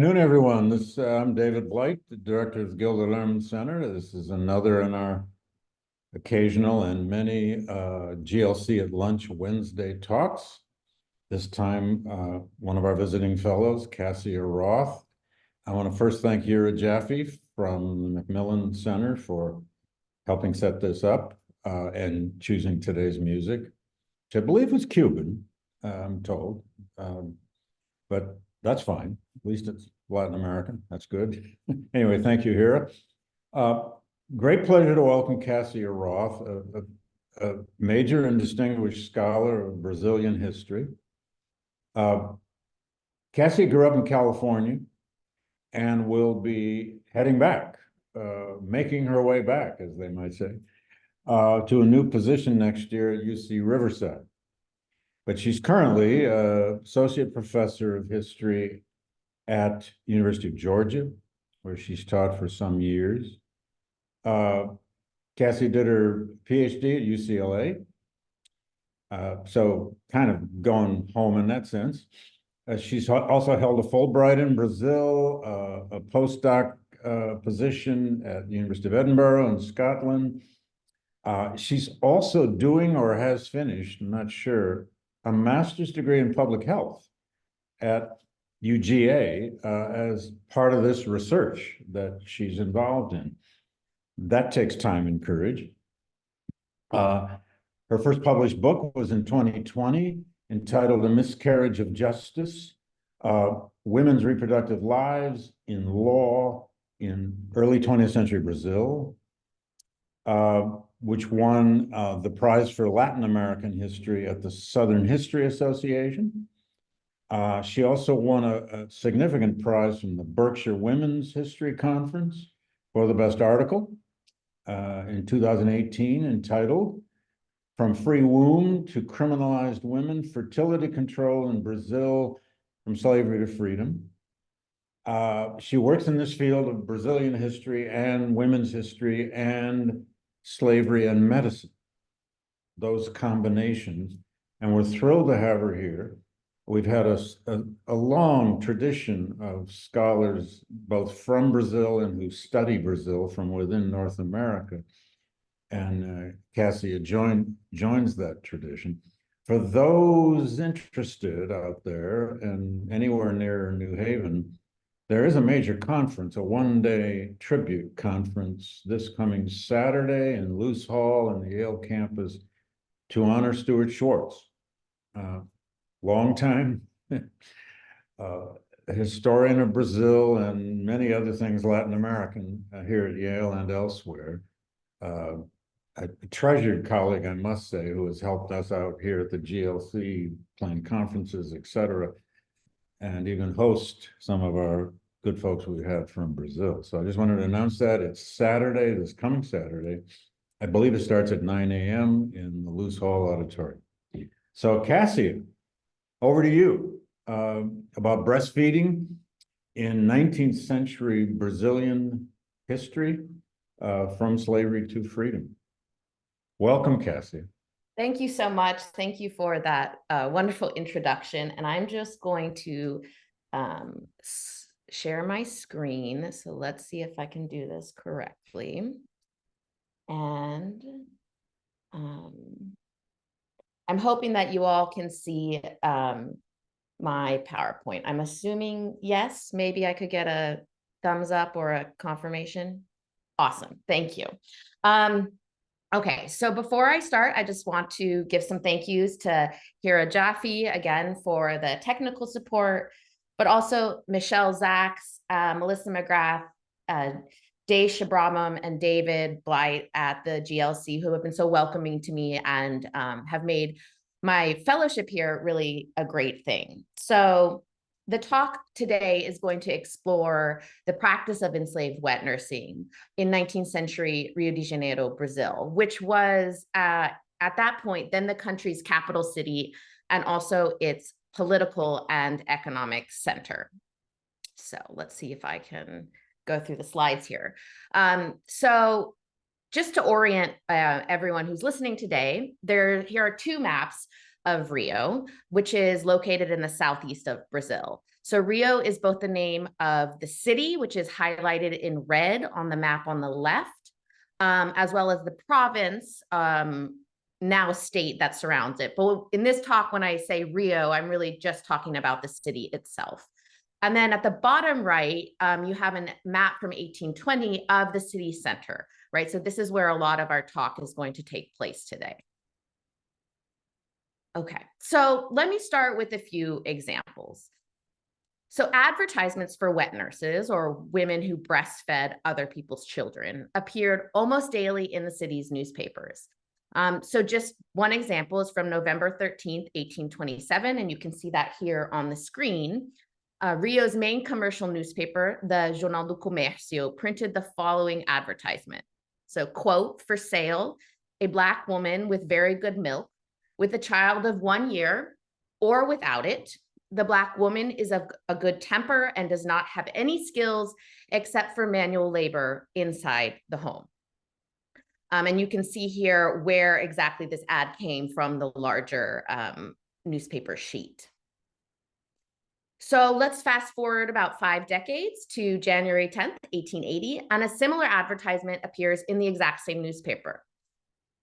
Good afternoon, everyone. I'm David Blight, the director of the Gilder Lehrman Center. This is another in our occasional and many GLC at Lunch Wednesday talks. This time, one of our visiting fellows, Cassia Roth. I want to first thank Ira Jaffe from the Macmillan Center for helping set this up and choosing today's music, which I believe was Cuban, I'm told, but that's fine. At least it's Latin American. That's good. Anyway, thank you, Hira. Great pleasure to welcome Cassia Roth, a major and distinguished scholar of Brazilian history. Cassia grew up in California and will be heading back, making her way back, as they might say, to a new position next year at UC Riverside. But she's currently associate professor of history at University of Georgia, where she's taught for some years. Cassie did her PhD at UCLA, so kind of going home in that sense. She's also held a Fulbright in Brazil, a postdoc position at the University of Edinburgh in Scotland. She's also doing, or has finished, I'm not sure, a master's degree in public health at UGA as part of this research that she's involved in. That takes time and courage. Her first published book was in 2020, entitled A Miscarriage of Justice, Women's Reproductive Lives in Law in Early 20th Century Brazil, which won the prize for Latin American history at the Southern History Association. She also won a significant prize from the Berkshire Women's History Conference for the best article in 2018, entitled From Free Womb to Criminalized Women, Fertility Control in Brazil from Slavery to Freedom. She works in this field of Brazilian history and women's history and slavery and medicine, those combinations, and we're thrilled to have her here. We've had a long tradition of scholars, both from Brazil and who study Brazil from within North America, and Cassia joins that tradition. For those interested out there and anywhere near New Haven, there is a major conference, a one-day tribute conference this coming Saturday in Luce Hall in the Yale campus to honor Stuart Schwartz, longtime historian of Brazil and many other things Latin American here at Yale and elsewhere. A treasured colleague, I must say, who has helped us out here at the GLC, playing conferences, et cetera, and even host some of our good folks we had from Brazil. So I just wanted to announce that it's Saturday, this coming Saturday. I believe it starts at 9 a.m. in the Luce Hall Auditorium. So Cassia, over to you about breastfeeding in 19th century Brazilian history from slavery to freedom. Welcome, Cassia. Thank you so much. Thank you for that wonderful introduction. And I'm just going to share my screen. So let's see if I can do this correctly. And I'm hoping that you all can see my PowerPoint. I'm assuming yes, maybe I could get a thumbs up or a confirmation. Awesome, thank you. Okay, so before I start, I just want to give some thank yous to Ira Jaffe again for the technical support, but also Michelle Zaks, Melissa McGrath, Dave Shabramam, and David Blight at the GLC, who have been so welcoming to me and have made my fellowship here really a great thing. So the talk today is going to explore the practice of enslaved wet nursing in 19th century Rio de Janeiro, Brazil, which was at that point then the country's capital city and also its political and economic center. So let's see if I can go through the slides here. So just to orient everyone who's listening today, here are two maps. of Rio, which is located in the southeast of Brazil. So Rio is both the name of the city, which is highlighted in red on the map on the left, as well as the province, now state, that surrounds it. But in this talk, when I say Rio, I'm really just talking about the city itself. And then at the bottom right, you have a map from 1820 of the city center, right? So this is where a lot of our talk is going to take place today. Okay, so let me start with a few examples. So advertisements for wet nurses, or women who breastfed other people's children, appeared almost daily in the city's newspapers. So just one example is from November 13th, 1827, and you can see that here on the screen. Rio's main commercial newspaper, the Jornal do Commercio, printed the following advertisement. So, quote, "For sale, a Black woman with very good milk, with a child of 1 year, or without it. The Black woman is of a good temper and does not have any skills except for manual labor inside the home." And you can see here where exactly this ad came from, the larger newspaper sheet. So let's fast forward about 5 decades to January 10th, 1880, and a similar advertisement appears in the exact same newspaper.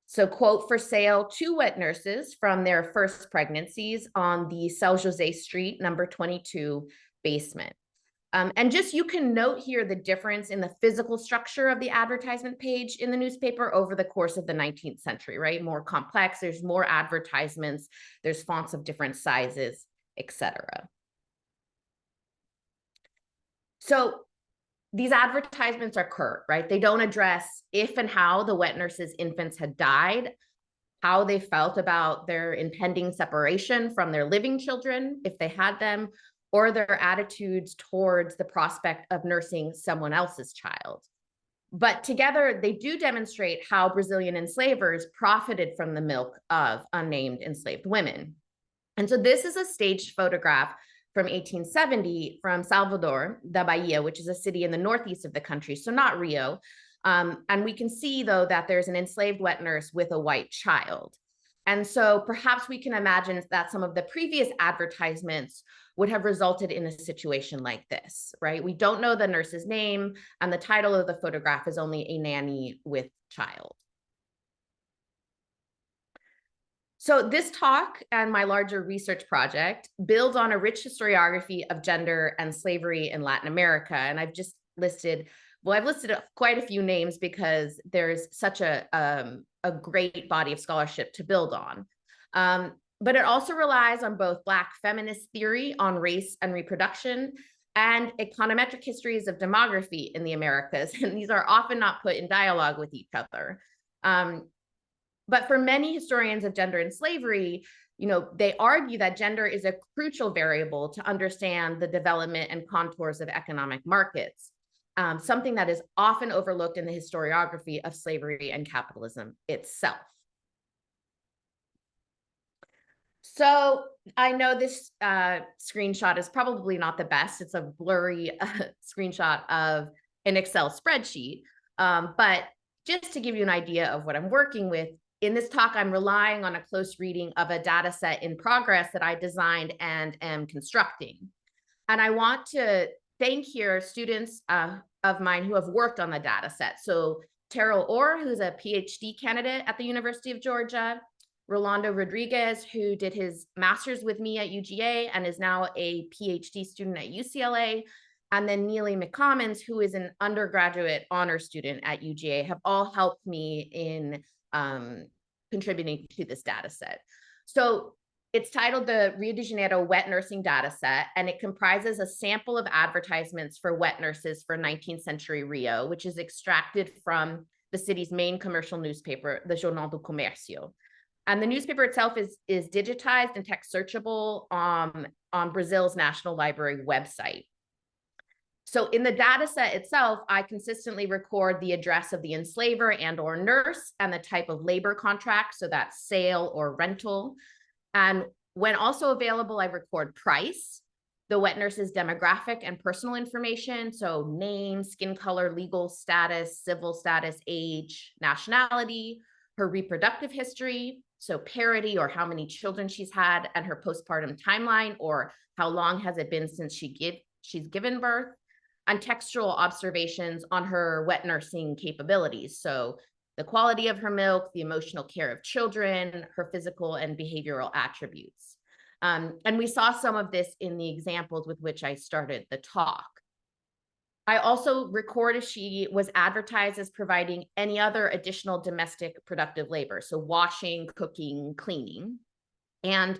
So, quote, "For sale, 2 wet nurses from their first pregnancies on the São José Street, number 22 basement." And just, you can note here the difference in the physical structure of the advertisement page in the newspaper over the course of the 19th century, right? More complex, there's more advertisements, there's fonts of different sizes, etc. So these advertisements are curt, right? They don't address if and how the wet nurses' infants had died, how they felt about their impending separation from their living children, if they had them, or their attitudes towards the prospect of nursing someone else's child. But together, they do demonstrate how Brazilian enslavers profited from the milk of unnamed enslaved women. And so this is a staged photograph from 1870 from Salvador da Bahia, which is a city in the northeast of the country, so not Rio. And we can see, though, that there's an enslaved wet nurse with a white child. And so perhaps we can imagine that some of the previous advertisements would have resulted in a situation like this, right? We don't know the nurse's name, and the title of the photograph is only "A Nanny with Child." So this talk and my larger research project builds on a rich historiography of gender and slavery in Latin America. And I've listed quite a few names because there's such a great body of scholarship to build on. But it also relies on both Black feminist theory on race and reproduction and econometric histories of demography in the Americas. And these are often not put in dialogue with each other. But for many historians of gender and slavery, they argue that gender is a crucial variable to understand the development and contours of economic markets, something that is often overlooked in the historiography of slavery and capitalism itself. So I know this screenshot is probably not the best. It's a blurry screenshot of an Excel spreadsheet. But just to give you an idea of what I'm working with, in this talk, I'm relying on a close reading of a data set in progress that I designed and am constructing. And I want to thank here students of mine who have worked on the data set. So Terrell Orr, who's a PhD candidate at the University of Georgia, Rolando Rodriguez, who did his master's with me at UGA and is now a PhD student at UCLA, and then Neely McCommons, who is an undergraduate honor student at UGA, have all helped me in contributing to this data set. So it's titled the Rio de Janeiro Wet Nursing Data Set, and it comprises a sample of advertisements for wet nurses for 19th century Rio, which is extracted from the city's main commercial newspaper, the Jornal do Commercio. And the newspaper itself is digitized and text searchable on Brazil's National Library website. So in the data set itself, I consistently record the address of the enslaver and or nurse and the type of labor contract, so that's sale or rental. And when also available, I record price, the wet nurse's demographic and personal information, so name, skin color, legal status, civil status, age, nationality, her reproductive history, So parity, or how many children she's had, and her postpartum timeline, or how long has it been since she's given birth, and textual observations on her wet nursing capabilities. So the quality of her milk, the emotional care of children, her physical and behavioral attributes. And we saw some of this in the examples with which I started the talk. I also record if she was advertised as providing any other additional domestic productive labor, so washing, cooking, cleaning. And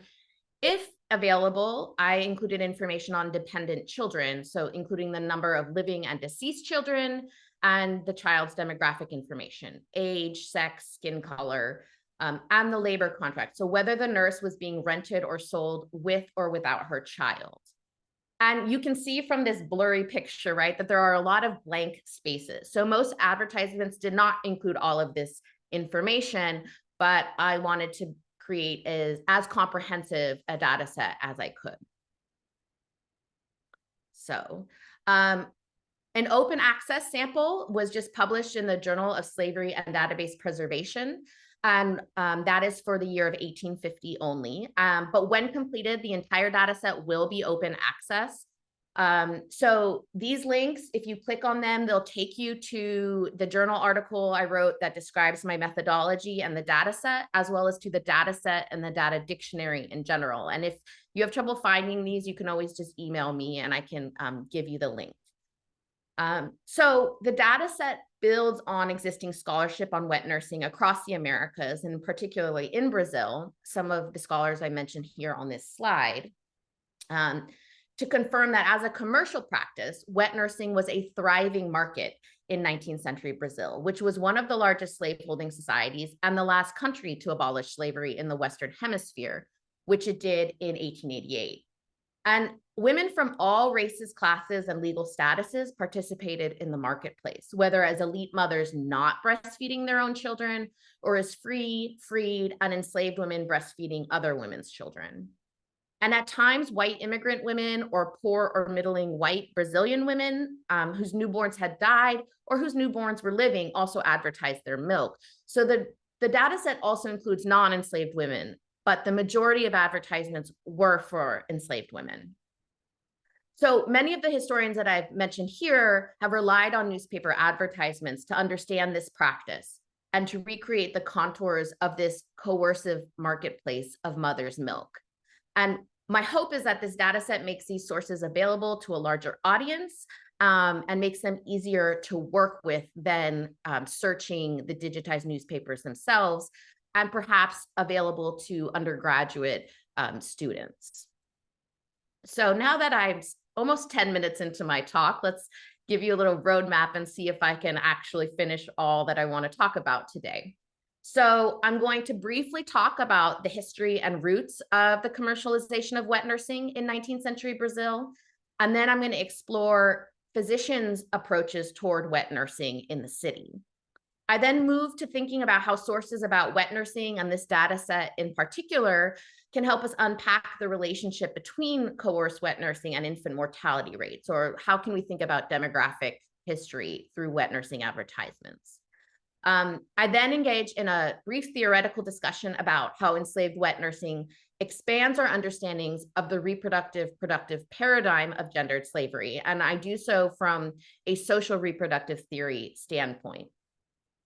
if available, I included information on dependent children, so including the number of living and deceased children and the child's demographic information, age, sex, skin color, and the labor contract. So whether the nurse was being rented or sold with or without her child. And you can see from this blurry picture, right, that there are a lot of blank spaces. So most advertisements did not include all of this information, but I wanted to create as comprehensive a data set as I could. So an open access sample was just published in the Journal of Slavery and Database Preservation. And that is for the year of 1850 only. But when completed, the entire data set will be open access. So these links, if you click on them, they'll take you to the journal article I wrote that describes my methodology and the data set, as well as to the data set and the data dictionary in general. And if you have trouble finding these, you can always just email me and I can give you the link. So the data set builds on existing scholarship on wet nursing across the Americas, and particularly in Brazil, some of the scholars I mentioned here on this slide, to confirm that as a commercial practice, wet nursing was a thriving market in 19th century Brazil, which was one of the largest slaveholding societies and the last country to abolish slavery in the Western Hemisphere, which it did in 1888. And women from all races, classes, and legal statuses participated in the marketplace, whether as elite mothers not breastfeeding their own children, or as free, freed, and enslaved women breastfeeding other women's children. And at times, white immigrant women or poor or middling white Brazilian women whose newborns had died or whose newborns were living also advertised their milk. So the data set also includes non-enslaved women, but the majority of advertisements were for enslaved women. So many of the historians that I've mentioned here have relied on newspaper advertisements to understand this practice and to recreate the contours of this coercive marketplace of mother's milk. And my hope is that this data set makes these sources available to a larger audience and makes them easier to work with than searching the digitized newspapers themselves, and perhaps available to undergraduate students. So now that I'm almost 10 minutes into my talk, let's give you a little roadmap and see if I can actually finish all that I want to talk about today. So I'm going to briefly talk about the history and roots of the commercialization of wet nursing in 19th century Brazil. And then I'm going to explore physicians' approaches toward wet nursing in the city. I then moved to thinking about how sources about wet nursing and this data set in particular can help us unpack the relationship between coerced wet nursing and infant mortality rates, or how can we think about demographic history through wet nursing advertisements. I then engaged in a brief theoretical discussion about how enslaved wet nursing expands our understandings of the reproductive productive paradigm of gendered slavery, and I do so from a social reproductive theory standpoint.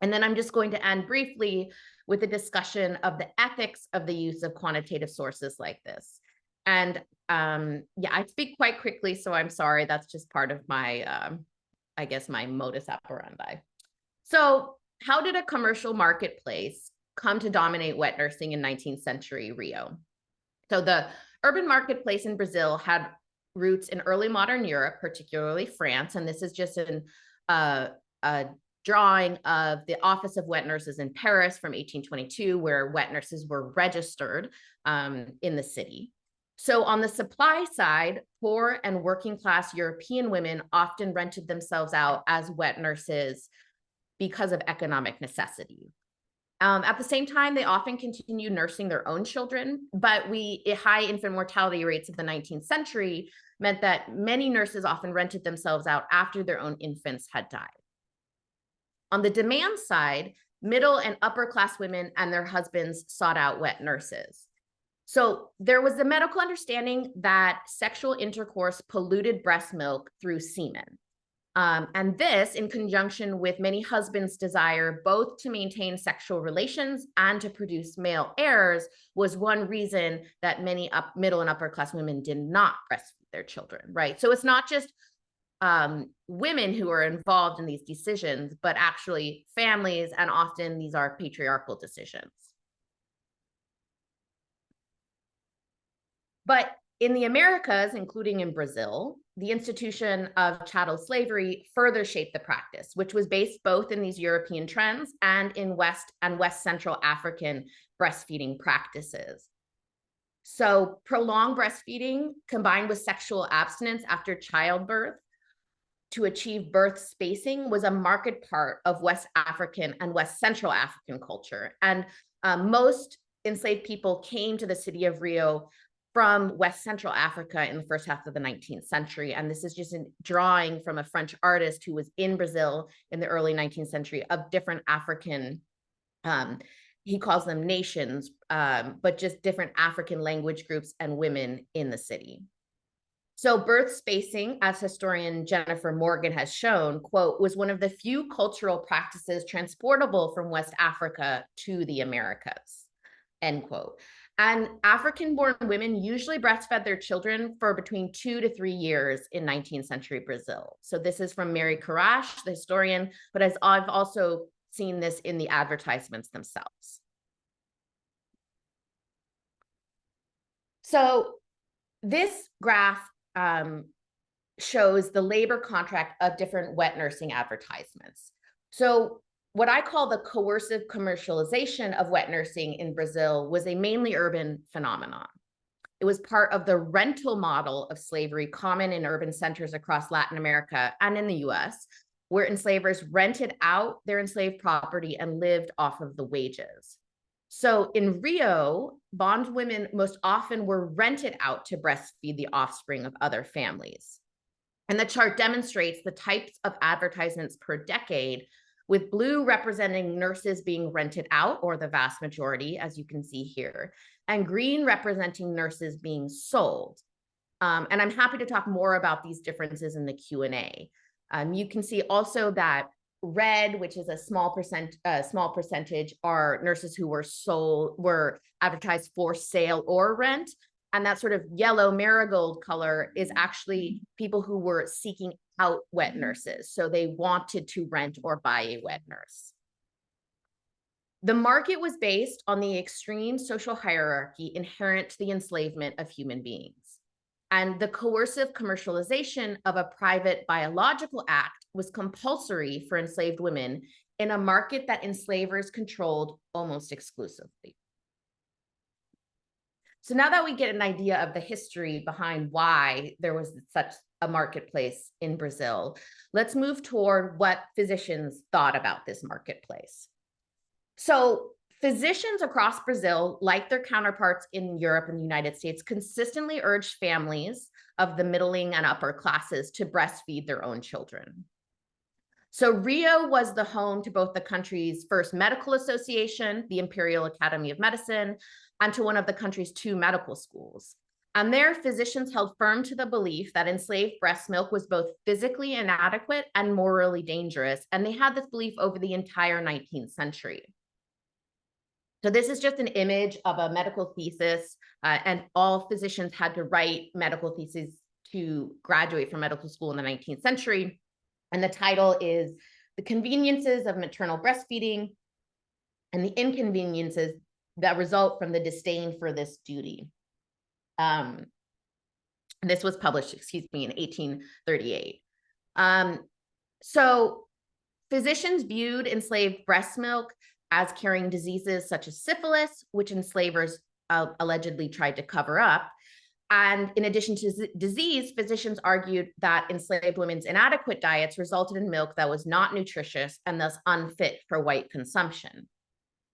And then I'm just going to end briefly with a discussion of the ethics of the use of quantitative sources like this. And yeah, I speak quite quickly, so I'm sorry. That's just part of my, I guess, my modus operandi. So how did a commercial marketplace come to dominate wet nursing in 19th century Rio? So the urban marketplace in Brazil had roots in early modern Europe, particularly France. And this is just a drawing of the Office of Wet Nurses in Paris from 1822, where wet nurses were registered in the city. So on the supply side, poor and working class European women often rented themselves out as wet nurses because of economic necessity. At the same time, they often continued nursing their own children, but high infant mortality rates of the 19th century meant that many nurses often rented themselves out after their own infants had died. On the demand side, middle and upper class women and their husbands sought out wet nurses. So there was the medical understanding that sexual intercourse polluted breast milk through semen. And this, in conjunction with many husbands' desire both to maintain sexual relations and to produce male heirs, was one reason that many middle and upper class women did not breastfeed their children, right? So it's not just women who are involved in these decisions, but actually families, and often these are patriarchal decisions. But in the Americas, including in Brazil, the institution of chattel slavery further shaped the practice, which was based both in these European trends and in West and West Central African breastfeeding practices. So prolonged breastfeeding combined with sexual abstinence after childbirth to achieve birth spacing was a marked part of West African and West Central African culture. And most enslaved people came to the city of Rio from West Central Africa in the first half of the 19th century. And this is just a drawing from a French artist who was in Brazil in the early 19th century of different African, he calls them nations, but just different African language groups and women in the city. So birth spacing, as historian Jennifer Morgan has shown, quote, was one of the few cultural practices transportable from West Africa to the Americas, end quote. And African-born women usually breastfed their children for between 2 to 3 years in 19th century Brazil. So this is from Mary Karash, the historian, but as I've also seen this in the advertisements themselves. So this graph shows the labor contract of different wet nursing advertisements. So what I call the coercive commercialization of wet nursing in Brazil was a mainly urban phenomenon. It was part of the rental model of slavery common in urban centers across Latin America and in the US, where enslavers rented out their enslaved property and lived off of the wages. So in Rio, bondwomen most often were rented out to breastfeed the offspring of other families. And the chart demonstrates the types of advertisements per decade, with blue representing nurses being rented out, or the vast majority, as you can see here, and green representing nurses being sold. And I'm happy to talk more about these differences in the Q&A. You can see also that red, which is a small percentage, are nurses who were advertised for sale or rent. And that sort of yellow marigold color is actually people who were seeking out wet nurses. So they wanted to rent or buy a wet nurse. The market was based on the extreme social hierarchy inherent to the enslavement of human beings. And the coercive commercialization of a private biological act was compulsory for enslaved women in a market that enslavers controlled almost exclusively. So now that we get an idea of the history behind why there was such a marketplace in Brazil, let's move toward what physicians thought about this marketplace. So physicians across Brazil, like their counterparts in Europe and the United States, consistently urged families of the middling and upper classes to breastfeed their own children. So Rio was the home to both the country's first medical association, the Imperial Academy of Medicine, and to one of the country's 2 medical schools. And there, physicians held firm to the belief that enslaved breast milk was both physically inadequate and morally dangerous, and they had this belief over the entire 19th century. So this is just an image of a medical thesis, and all physicians had to write medical theses to graduate from medical school in the 19th century. And the title is The Conveniences of Maternal Breastfeeding and the Inconveniences that Result from the Disdain for This Duty. This was published, in 1838. So physicians viewed enslaved breast milk as carrying diseases such as syphilis, which enslavers allegedly tried to cover up. And in addition to disease, physicians argued that enslaved women's inadequate diets resulted in milk that was not nutritious and thus unfit for white consumption.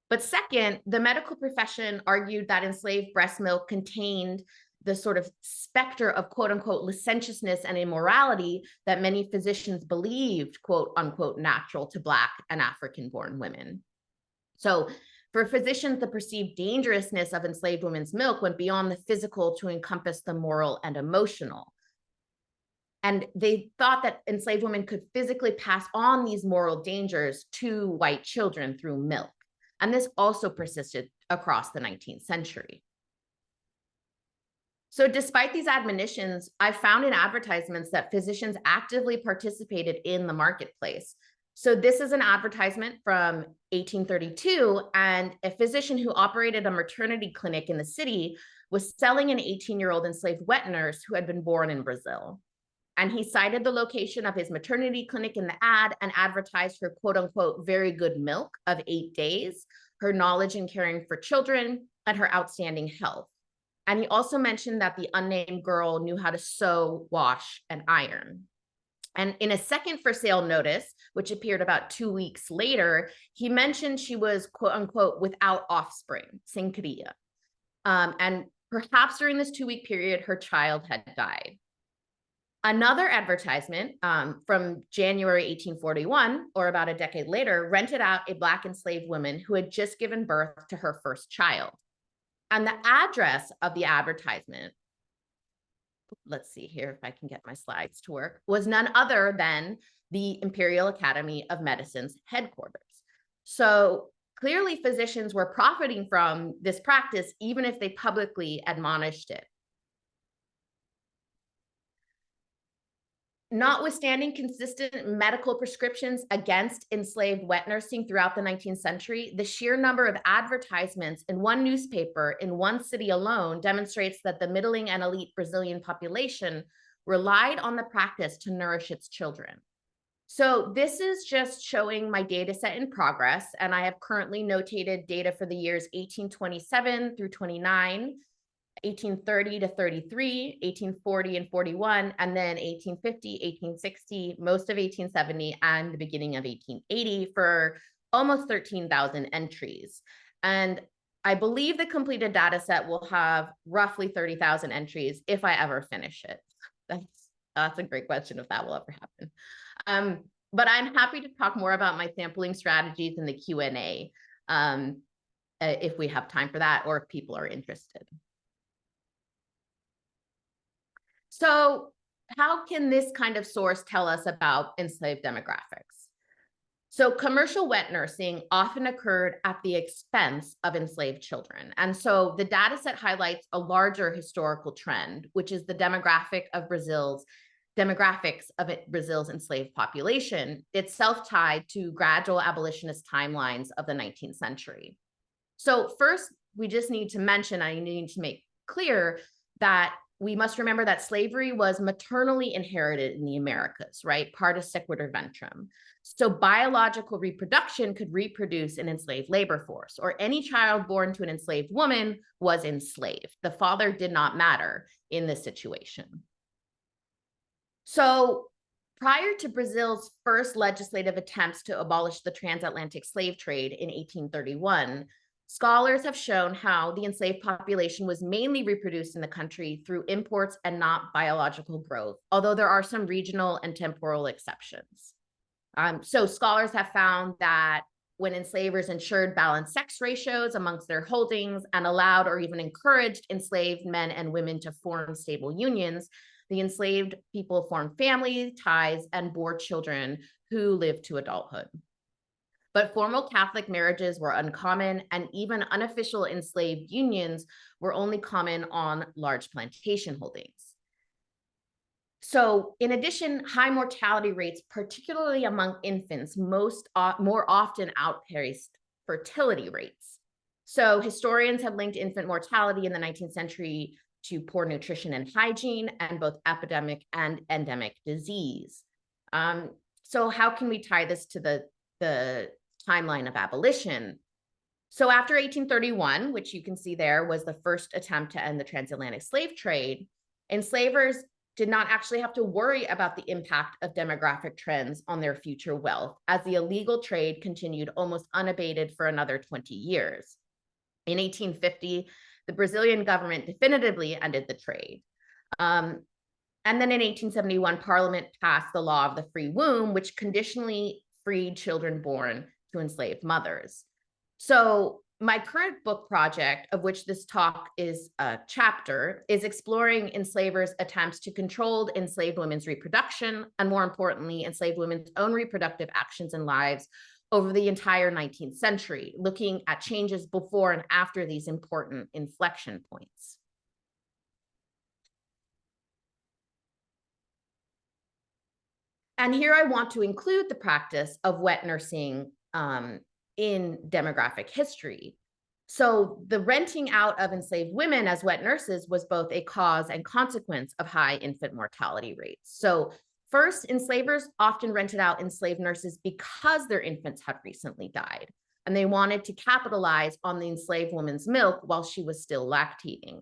But second, the medical profession argued that enslaved breast milk contained the sort of specter of quote unquote licentiousness and immorality that many physicians believed, quote unquote, natural to Black and African-born women. So for physicians, the perceived dangerousness of enslaved women's milk went beyond the physical to encompass the moral and emotional. And they thought that enslaved women could physically pass on these moral dangers to white children through milk. And this also persisted across the 19th century. So despite these admonitions, I found in advertisements that physicians actively participated in the marketplace. So this is an advertisement from 1832, and a physician who operated a maternity clinic in the city was selling an 18-year-old enslaved wet nurse who had been born in Brazil. And he cited the location of his maternity clinic in the ad and advertised her quote unquote very good milk of 8 days, her knowledge in caring for children, and her outstanding health. And he also mentioned that the unnamed girl knew how to sew, wash, and iron. And in a second for sale notice, which appeared about 2 weeks later, he mentioned she was quote unquote without offspring, sem cria. And perhaps during this 2-week period, her child had died. Another advertisement from January 1841, or about a decade later, rented out a Black enslaved woman who had just given birth to her first child. And the address of the advertisement, let's see here if I can get my slides to work, was none other than the Imperial Academy of Medicine's headquarters. So clearly physicians were profiting from this practice, even if they publicly admonished it. Notwithstanding consistent medical prescriptions against enslaved wet nursing throughout the 19th century, the sheer number of advertisements in one newspaper in one city alone demonstrates that the middling and elite Brazilian population relied on the practice to nourish its children. So this is just showing my data set in progress, and I have currently notated data for the years 1827 through 29, 1830 to 33, 1840 and 41, and then 1850, 1860, most of 1870, and the beginning of 1880 for almost 13,000 entries. And I believe the completed data set will have roughly 30,000 entries if I ever finish it. That's a great question if that will ever happen. But I'm happy to talk more about my sampling strategies in the Q&A if we have time for that, or if people are interested. So how can this kind of source tell us about enslaved demographics? So commercial wet nursing often occurred at the expense of enslaved children. And so the data set highlights a larger historical trend, which is the demographics of Brazil's enslaved population, itself tied to gradual abolitionist timelines of the 19th century. So first, we just need to mention, I need to make clear that we must remember that slavery was maternally inherited in the Americas, right? Partus sequitur ventrum. So biological reproduction could reproduce an enslaved labor force, or any child born to an enslaved woman was enslaved. The father did not matter in this situation. So prior to Brazil's first legislative attempts to abolish the transatlantic slave trade in 1831, scholars have shown how the enslaved population was mainly reproduced in the country through imports and not biological growth, although there are some regional and temporal exceptions. So scholars have found that when enslavers ensured balanced sex ratios amongst their holdings and allowed or even encouraged enslaved men and women to form stable unions, the enslaved people formed family ties and bore children who lived to adulthood. But formal Catholic marriages were uncommon, and even unofficial enslaved unions were only common on large plantation holdings. So in addition, high mortality rates, particularly among infants, more often outpaced fertility rates. So historians have linked infant mortality in the 19th century to poor nutrition and hygiene, and both epidemic and endemic disease. So how can we tie this to the timeline of abolition? So after 1831, which you can see there was the first attempt to end the transatlantic slave trade, enslavers did not actually have to worry about the impact of demographic trends on their future wealth, as the illegal trade continued almost unabated for another 20 years. In 1850, the Brazilian government definitively ended the trade. And then in 1871, Parliament passed the law of the free womb, which conditionally freed children born to enslaved mothers. So my current book project, of which this talk is a chapter, is exploring enslavers' attempts to control enslaved women's reproduction, and more importantly, enslaved women's own reproductive actions and lives over the entire 19th century, looking at changes before and after these important inflection points. And here I want to include the practice of wet nursing in demographic history. So the renting out of enslaved women as wet nurses was both a cause and consequence of high infant mortality rates. So first, enslavers often rented out enslaved nurses because their infants had recently died, and they wanted to capitalize on the enslaved woman's milk while she was still lactating.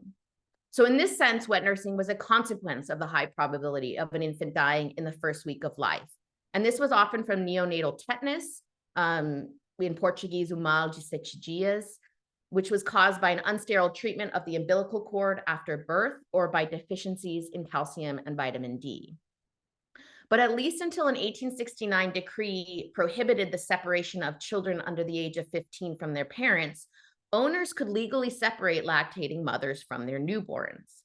So in this sense, wet nursing was a consequence of the high probability of an infant dying in the first week of life. And this was often from neonatal tetanus, in Portuguese, o mal de 7 dias, which was caused by an unsterile treatment of the umbilical cord after birth or by deficiencies in calcium and vitamin D. But at least until an 1869 decree prohibited the separation of children under the age of 15 from their parents, owners could legally separate lactating mothers from their newborns.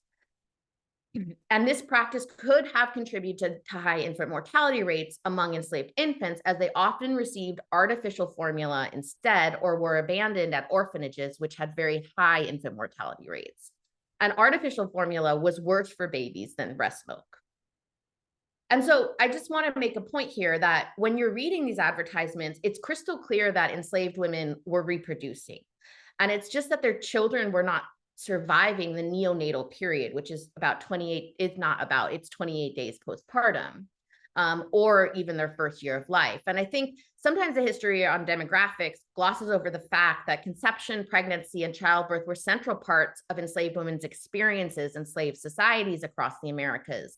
And this practice could have contributed to high infant mortality rates among enslaved infants, as they often received artificial formula instead or were abandoned at orphanages, which had very high infant mortality rates. And artificial formula was worse for babies than breast milk. And so I just want to make a point here that when you're reading these advertisements, it's crystal clear that enslaved women were reproducing. And it's just that their children were not surviving the neonatal period, which is about 28, it's not about, it's 28 days postpartum, or even their first year of life. And I think sometimes the history on demographics glosses over the fact that conception, pregnancy, and childbirth were central parts of enslaved women's experiences in slave societies across the Americas.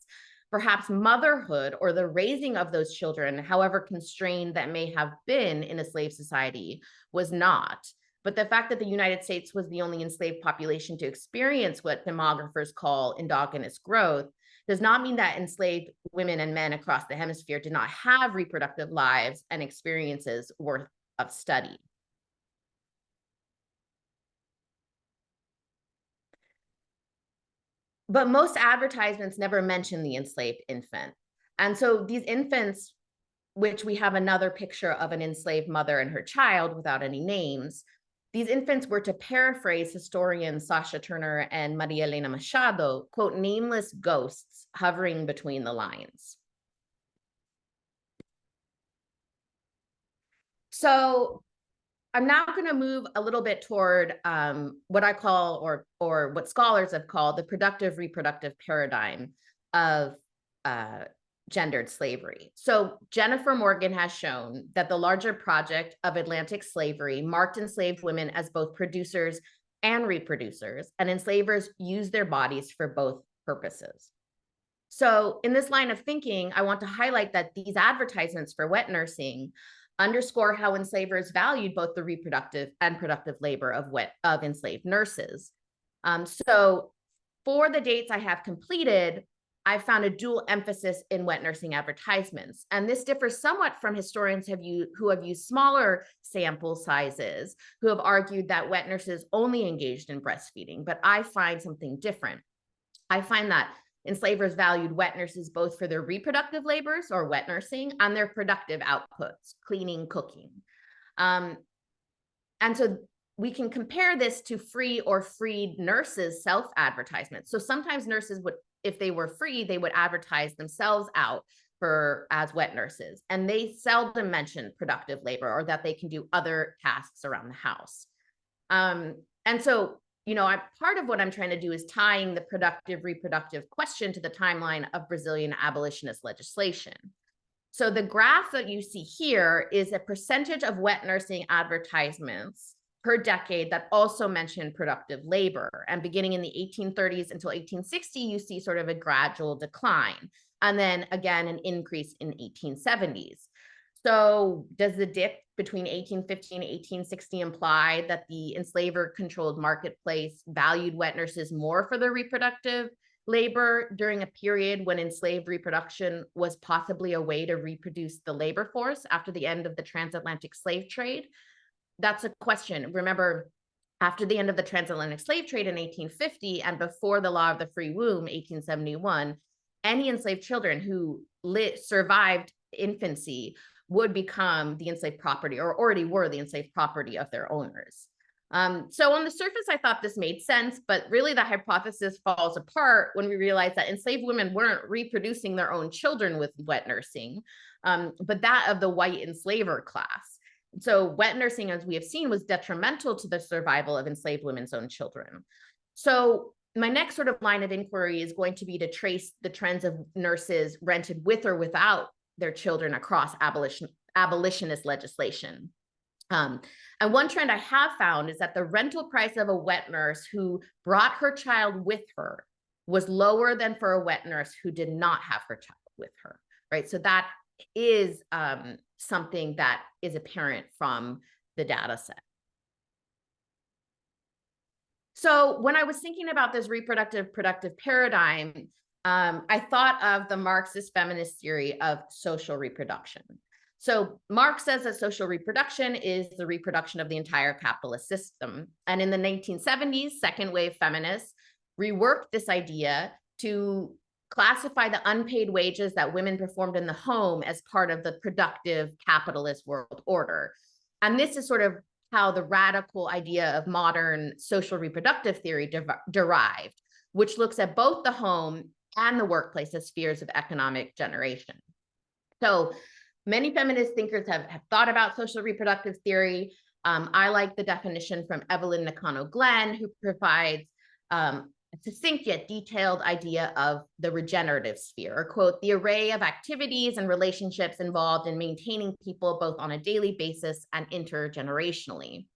Perhaps motherhood or the raising of those children, however constrained that may have been in a slave society, was not. But the fact that the United States was the only enslaved population to experience what demographers call endogenous growth does not mean that enslaved women and men across the hemisphere did not have reproductive lives and experiences worth of study. But most advertisements never mention the enslaved infant. And so these infants, which we have another picture of an enslaved mother and her child without any names, these infants were, to paraphrase historians Sasha Turner and Maria Elena Machado, quote, nameless ghosts hovering between the lines. So I'm now going to move a little bit toward what I call, or what scholars have called, the productive reproductive paradigm of gendered slavery. So Jennifer Morgan has shown that the larger project of Atlantic slavery marked enslaved women as both producers and reproducers, and enslavers used their bodies for both purposes. So in this line of thinking, I want to highlight that these advertisements for wet nursing underscore how enslavers valued both the reproductive and productive labor of enslaved nurses. So for the dates I have completed, I found a dual emphasis in wet nursing advertisements. And this differs somewhat from historians who have used smaller sample sizes, who have argued that wet nurses only engaged in breastfeeding. But I find something different. I find that enslavers valued wet nurses both for their reproductive labors, or wet nursing, and their productive outputs, cleaning, cooking. And so we can compare this to free or freed nurses' self-advertisements. So sometimes nurses would, if they were free, they would advertise themselves out as wet nurses. And they seldom mention productive labor or that they can do other tasks around the house. And so, part of what I'm trying to do is tying the productive reproductive question to the timeline of Brazilian abolitionist legislation. So the graph that you see here is a percentage of wet nursing advertisements per decade that also mention productive labor. And beginning in the 1830s until 1860, you see sort of a gradual decline. And then again, an increase in 1870s. So does the dip between 1850 and 1860 imply that the enslaver-controlled marketplace valued wet nurses more for their reproductive labor during a period when enslaved reproduction was possibly a way to reproduce the labor force after the end of the transatlantic slave trade? that's a question. Remember, after the end of the transatlantic slave trade in 1850 and before the law of the free womb, 1871, any enslaved children who survived infancy would become the enslaved property, or already were the enslaved property of their owners. So on the surface, I thought this made sense, but really the hypothesis falls apart when we realize that enslaved women weren't reproducing their own children with wet nursing, but that of the white enslaver class. So wet nursing, as we have seen, was detrimental to the survival of enslaved women's own children. So my next sort of line of inquiry is going to be to trace the trends of nurses rented with or without their children across abolitionist legislation. And one trend I have found is that the rental price of a wet nurse who brought her child with her was lower than for a wet nurse who did not have her child with her, right? So that is something that is apparent from the data set. So when I was thinking about this reproductive productive paradigm, I thought of the Marxist feminist theory of social reproduction. So Marx says that social reproduction is the reproduction of the entire capitalist system. And in the 1970s, second wave feminists reworked this idea to classify the unpaid wages that women performed in the home as part of the productive capitalist world order. And this is sort of how the radical idea of modern social reproductive theory derived, which looks at both the home and the workplace as spheres of economic generation. So many feminist thinkers have thought about social reproductive theory. I like the definition from Evelyn Nakano-Glenn, who provides a succinct yet detailed idea of the regenerative sphere, or quote, the array of activities and relationships involved in maintaining people both on a daily basis and intergenerationally.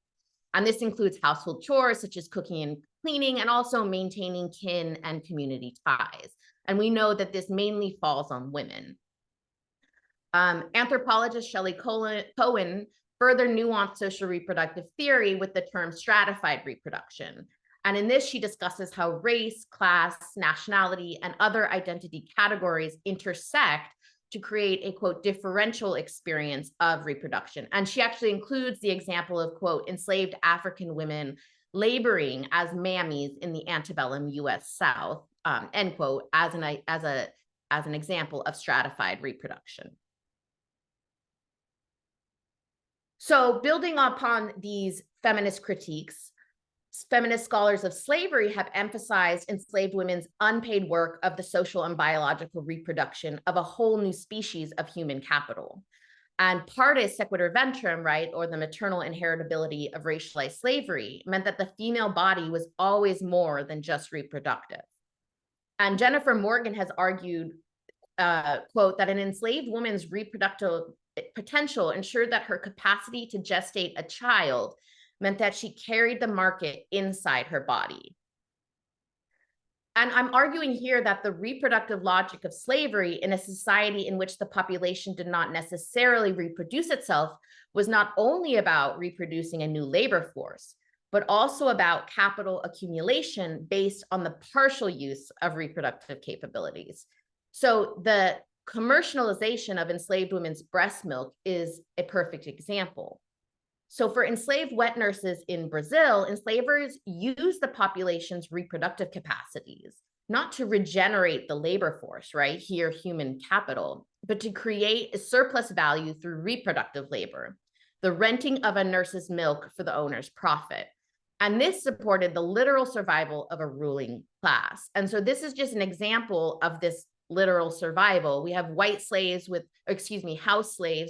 And this includes household chores such as cooking and cleaning, and also maintaining kin and community ties. And we know that this mainly falls on women. Anthropologist Shelley Cohen further nuanced social reproductive theory with the term stratified reproduction. And in this, she discusses how race, class, nationality, and other identity categories intersect to create a, quote, differential experience of reproduction. And she actually includes the example of, quote, enslaved African women laboring as mammies in the antebellum US South, end quote, as an example of stratified reproduction. So building upon these feminist critiques, feminist scholars of slavery have emphasized enslaved women's unpaid work of the social and biological reproduction of a whole new species of human capital. And partis sequitur ventrum, right, or the maternal inheritability of racialized slavery, meant that the female body was always more than just reproductive. And Jennifer Morgan has argued, quote, that an enslaved woman's reproductive potential ensured that her capacity to gestate a child meant that she carried the market inside her body. And I'm arguing here that the reproductive logic of slavery in a society in which the population did not necessarily reproduce itself was not only about reproducing a new labor force, but also about capital accumulation based on the partial use of reproductive capabilities. So the commercialization of enslaved women's breast milk is a perfect example. So for enslaved wet nurses in Brazil, enslavers used the population's reproductive capacities, not to regenerate the labor force, right? Here, human capital, but to create a surplus value through reproductive labor, the renting of a nurse's milk for the owner's profit. And this supported the literal survival of a ruling class. And so this is just an example of this literal survival. We have house slaves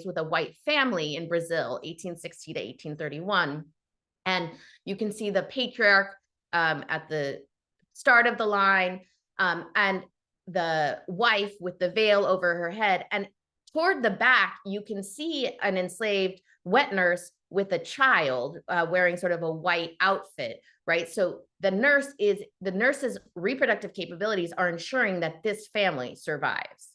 with a white family in Brazil, 1860 to 1831. And you can see the patriarch at the start of the line, and the wife with the veil over her head. And toward the back, you can see an enslaved wet nurse with a child wearing sort of a white outfit, right? So the nurse's reproductive capabilities are ensuring that this family survives.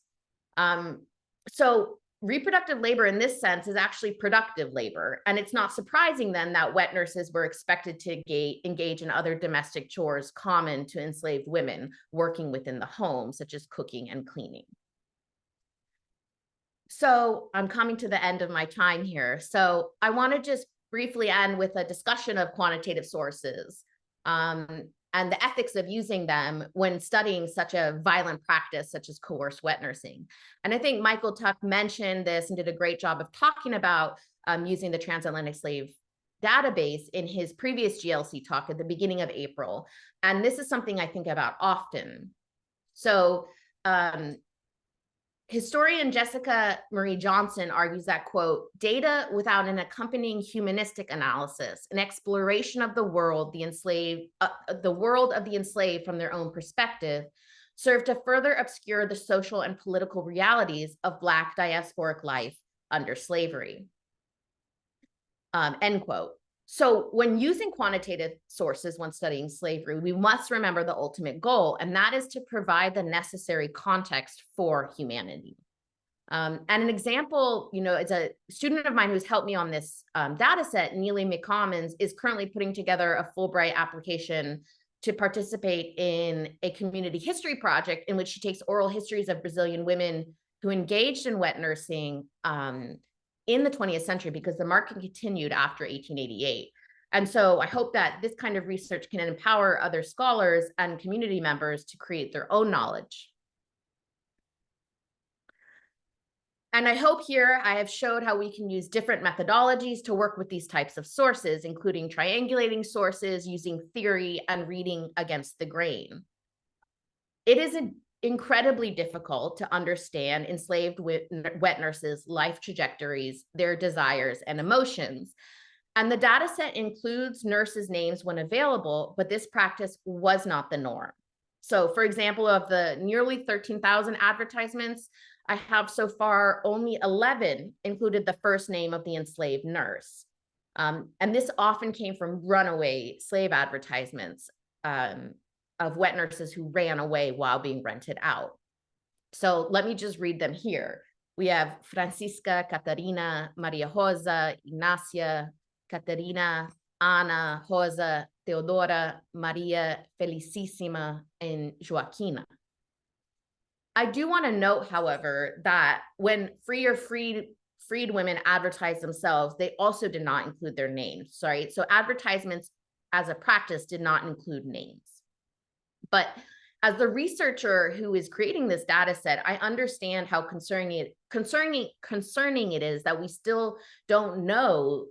So reproductive labor in this sense is actually productive labor. And it's not surprising then that wet nurses were expected to engage in other domestic chores common to enslaved women working within the home, such as cooking and cleaning. So I'm coming to the end of my time here. So I want to just briefly end with a discussion of quantitative sources and the ethics of using them when studying such a violent practice such as coerced wet nursing. And I think Michael Tuck mentioned this and did a great job of talking about using the transatlantic slave database in his previous GLC talk at the beginning of April. And this is something I think about often. So historian Jessica Marie Johnson argues that, quote, data without an accompanying humanistic analysis, an exploration of the world of the enslaved from their own perspective, serve to further obscure the social and political realities of Black diasporic life under slavery, end quote. So when using quantitative sources when studying slavery, we must remember the ultimate goal, and that is to provide the necessary context for humanity. And an example, it's a student of mine who's helped me on this data set, Neely McCommons, is currently putting together a Fulbright application to participate in a community history project in which she takes oral histories of Brazilian women who engaged in wet nursing in the 20th century, because the market continued after 1888. And so I hope that this kind of research can empower other scholars and community members to create their own knowledge. And I hope here I have showed how we can use different methodologies to work with these types of sources, including triangulating sources, using theory, and reading against the grain. It is incredibly difficult to understand enslaved wet nurses' life trajectories, their desires and emotions. And the data set includes nurses' names when available, but this practice was not the norm. So for example, of the nearly 13,000 advertisements I have so far, only 11 included the first name of the enslaved nurse. And this often came from runaway slave advertisements of wet nurses who ran away while being rented out. So let me just read them here. We have Francisca, Catarina, Maria Rosa, Ignacia, Catarina, Ana, Rosa, Teodora, Maria, Felicissima, and Joaquina. I do want to note, however, that when free or freed women advertised themselves, they also did not include their names, right? So advertisements as a practice did not include names. But as the researcher who is creating this data set, I understand how concerning it is that we still don't know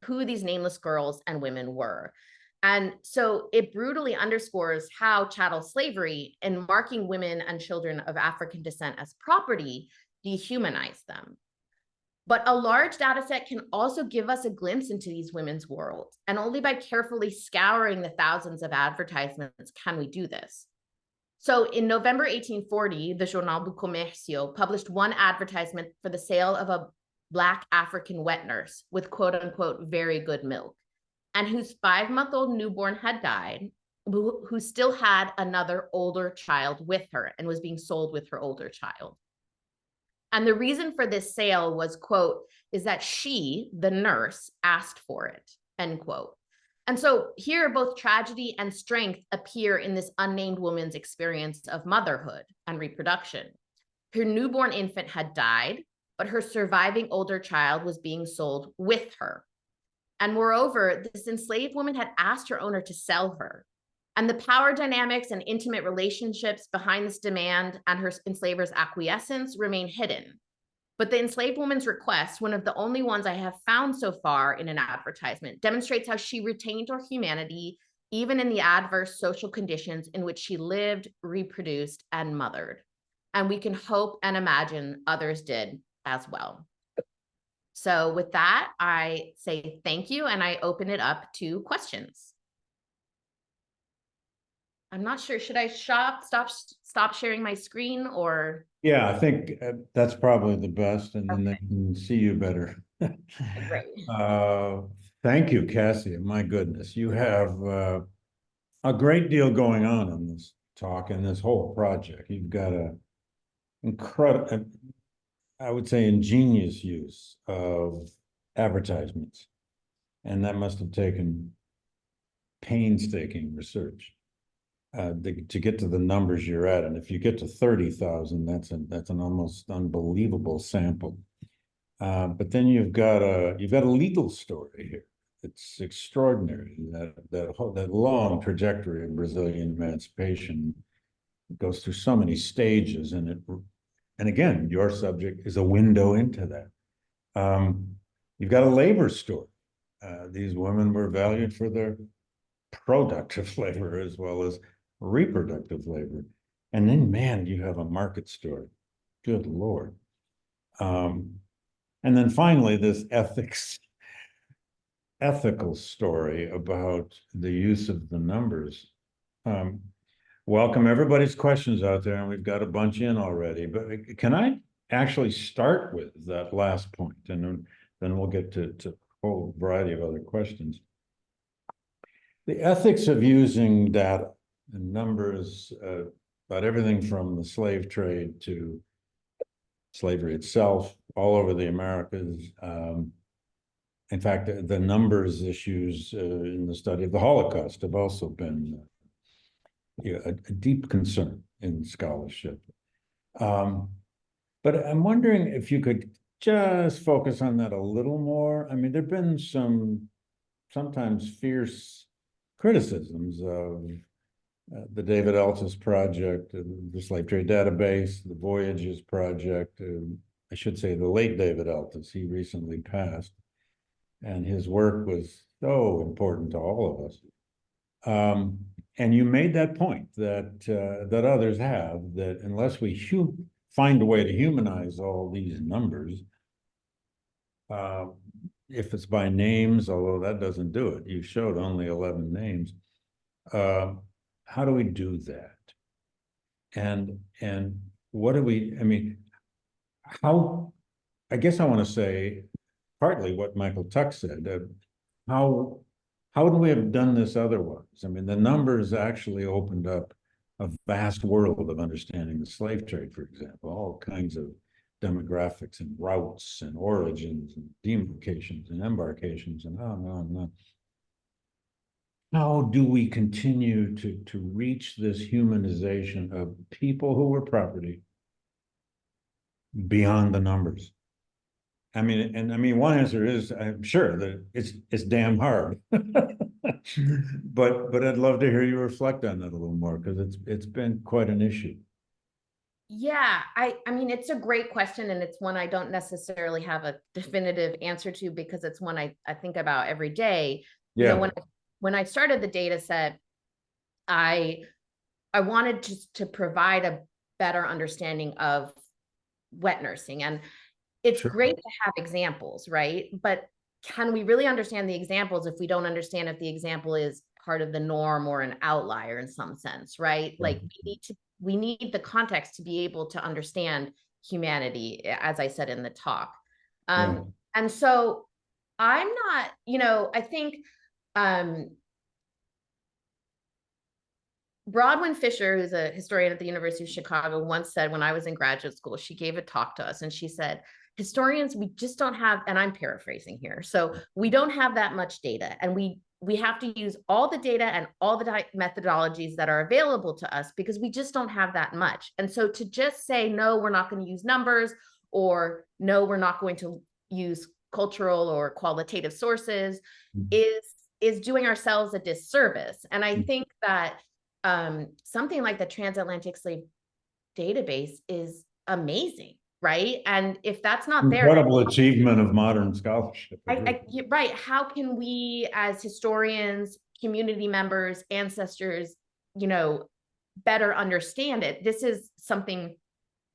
who these nameless girls and women were. And so it brutally underscores how chattel slavery and marking women and children of African descent as property dehumanized them. But a large data set can also give us a glimpse into these women's worlds. And only by carefully scouring the thousands of advertisements can we do this. So in November 1840, the Jornal do Commercio published one advertisement for the sale of a Black African wet nurse with quote unquote very good milk, and whose 5-month-old newborn had died, who still had another older child with her and was being sold with her older child. And the reason for this sale was, quote, is that she, the nurse, asked for it, end quote. And so here, both tragedy and strength appear in this unnamed woman's experience of motherhood and reproduction. Her newborn infant had died, but her surviving older child was being sold with her. And moreover, this enslaved woman had asked her owner to sell her. And the power dynamics and intimate relationships behind this demand and her enslaver's acquiescence remain hidden. But the enslaved woman's request, one of the only ones I have found so far in an advertisement, demonstrates how she retained her humanity, even in the adverse social conditions in which she lived, reproduced, and mothered. And we can hope and imagine others did as well. So with that, I say thank you, and I open it up to questions. I'm not sure, should I stop sharing my screen or? Yeah, I think that's probably the best, and then Okay. they can see you better. Great. Thank you, Cassia. My goodness, you have a great deal going on in this talk and this whole project. You've got a incredible, I would say, ingenious use of advertisements, and that must have taken painstaking research to get to the numbers you're at. And if you get to 30,000, that's an almost unbelievable sample. But then you've got a legal story here. it's extraordinary that long trajectory of Brazilian emancipation goes through so many stages, and again, your subject is a window into that. You've got a labor story. These women were valued for their productive labor as well as reproductive labor. And then, man, you have a market story. Good Lord. And then finally, this ethical story about the use of the numbers. Welcome everybody's questions out there, and we've got a bunch in already, but can I actually start with that last point, and then we'll get to a whole variety of other questions. The ethics of using data and numbers about everything from the slave trade to slavery itself all over the Americas. In fact, the numbers issues in the study of the Holocaust have also been a deep concern in scholarship. But I'm wondering if you could just focus on that a little more. I mean, there have been some sometimes fierce criticisms of the David Eltis project, the Slave Trade Database, the Voyages project. I should say the late David Eltis, he recently passed, and his work was so important to all of us. And you made that point that others have, that unless we find a way to humanize all these numbers, if it's by names, although that doesn't do it, you showed only 11 names. How do we do that? And what do we, I mean, I guess I want to say partly what Michael Tuck said, how would we have done this otherwise? I mean, the numbers actually opened up a vast world of understanding the slave trade, for example, all kinds of demographics and routes and origins and demarcations and embarkations and on and on and on. How do we continue to reach this humanization of people who were property beyond the numbers? I mean, one answer is, I'm sure that it's damn hard. But I'd love to hear you reflect on that a little more, because it's been quite an issue. Yeah, I mean, it's a great question, and it's one I don't necessarily have a definitive answer to, because it's one I think about every day. You know, when I started the data set, I wanted to provide a better understanding of wet nursing. And it's great to have examples, right? But can we really understand the examples if we don't understand if the example is part of the norm or an outlier in some sense, right? Like we need the context to be able to understand humanity, as I said in the talk. And so I'm not, I think Brodwin Fisher, who's a historian at the University of Chicago, once said, when I was in graduate school, she gave a talk to us, and she said, historians, we just don't have, and I'm paraphrasing here, so we don't have that much data, and we have to use all the data and all the methodologies that are available to us, because we just don't have that much. And so to just say, no, we're not going to use numbers, or no, we're not going to use cultural or qualitative sources, is doing ourselves a disservice. And I think that something like the Transatlantic Slave Database is amazing, right? And if that's not there, incredible achievement of modern scholarship. Right. How can we, as historians, community members, ancestors, better understand it? This is something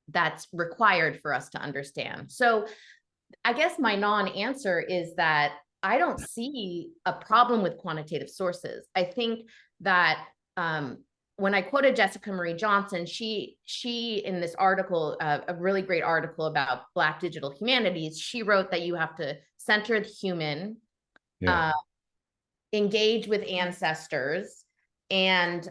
that's required for us to understand. So I guess my non-answer is that I don't see a problem with quantitative sources. I think that when I quoted Jessica Marie Johnson, she in this article, a really great article about Black digital humanities, she wrote that you have to center the human, engage with ancestors, and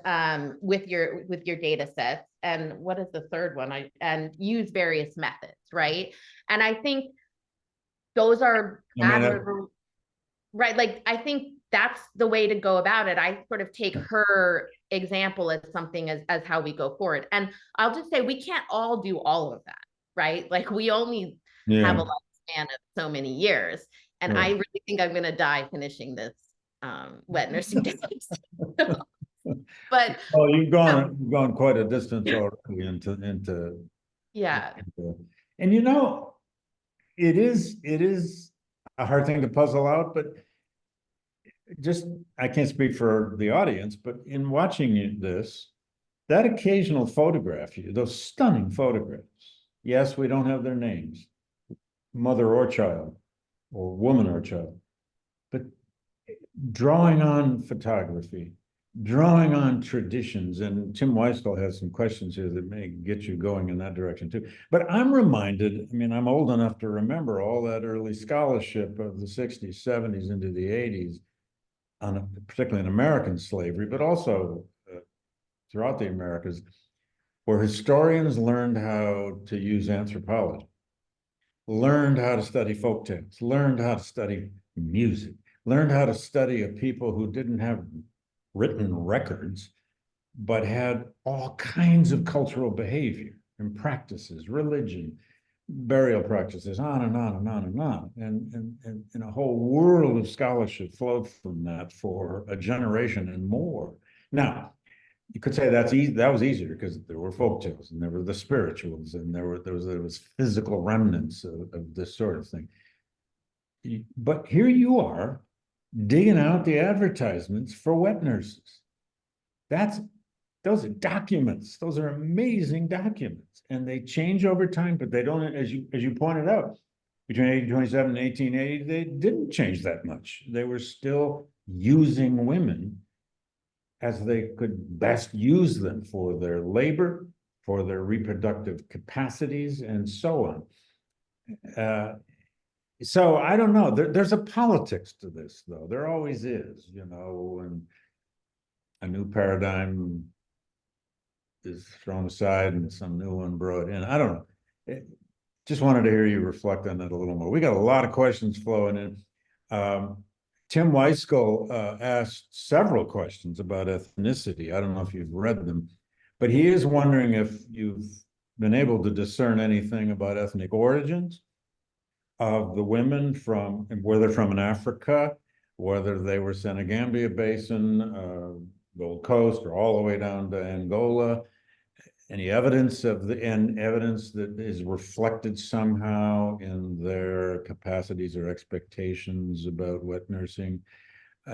with your data sets, and what is the third one? And use various methods, right? And I think those are admirable, right? Like, I think that's the way to go about it. I sort of take her example as something as how we go forward. And I'll just say, we can't all do all of that, right? Like, we only have a span of so many years. And I Right. really think I'm going to die finishing this wet nursing days. But Well, you've gone quite a distance already into, yeah, and it is a hard thing to puzzle out, but just, I can't speak for the audience, but in watching this, that occasional photograph, those stunning photographs, yes, we don't have their names, mother or child, or woman or child, but drawing on photography, drawing on traditions, and Tim Weiskel has some questions here that may get you going in that direction too. But I'm reminded, I mean, I'm old enough to remember all that early scholarship of the 60s, 70s into the 80s, on particularly in American slavery, but also throughout the Americas, where historians learned how to use anthropology, learned how to study folk tales, learned how to study music, learned how to study a people who didn't have written records, but had all kinds of cultural behavior and practices, religion, burial practices, on and on and on and on. And a whole world of scholarship flowed from that for a generation and more. Now, you could say that's easy. That was easier because there were folk tales and there were the spirituals and there was physical remnants of this sort of thing. But here you are digging out the advertisements for wet nurses. Those are documents. Those are amazing documents, and they change over time. But they don't, as you pointed out, between 1827 and 1880, they didn't change that much. They were still using women as they could best use them for their labor, for their reproductive capacities, and so on. So I don't know. There's a politics to this, though. There always is, and a new paradigm is thrown aside and some new one brought in. I don't know. Just wanted to hear you reflect on that a little more. We got a lot of questions flowing in. Tim Weiskel asked several questions about ethnicity. I don't know if you've read them, but he is wondering if you've been able to discern anything about ethnic origins of the women, from whether from in Africa, whether they were Senegambia Basin, Gold Coast, or all the way down to Angola. Any evidence evidence that is reflected somehow in their capacities or expectations about wet nursing.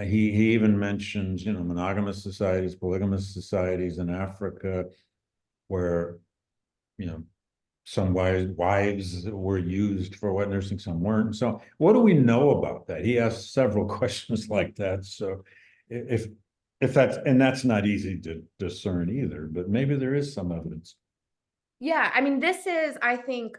He even mentions, monogamous societies, polygamous societies in Africa, where, some wives were used for wet nursing, some weren't. So what do we know about that? He asked several questions like that. So if that's not easy to discern either, but maybe there is some evidence. yeah. I mean, this is, I think,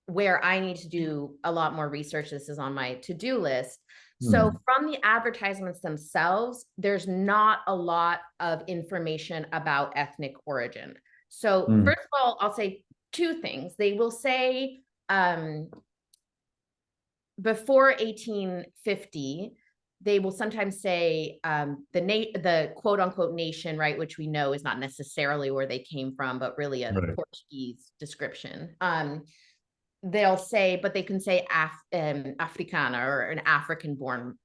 where I need to do a lot more research. This is on my to-do list. So from the advertisements themselves, there's not a lot of information about ethnic origin. So first of all, I'll say two things. They will say before 1850, they will sometimes say the quote unquote nation, right, which we know is not necessarily where they came from, but really a Portuguese description. They'll say, but they can say Africana, or an African-born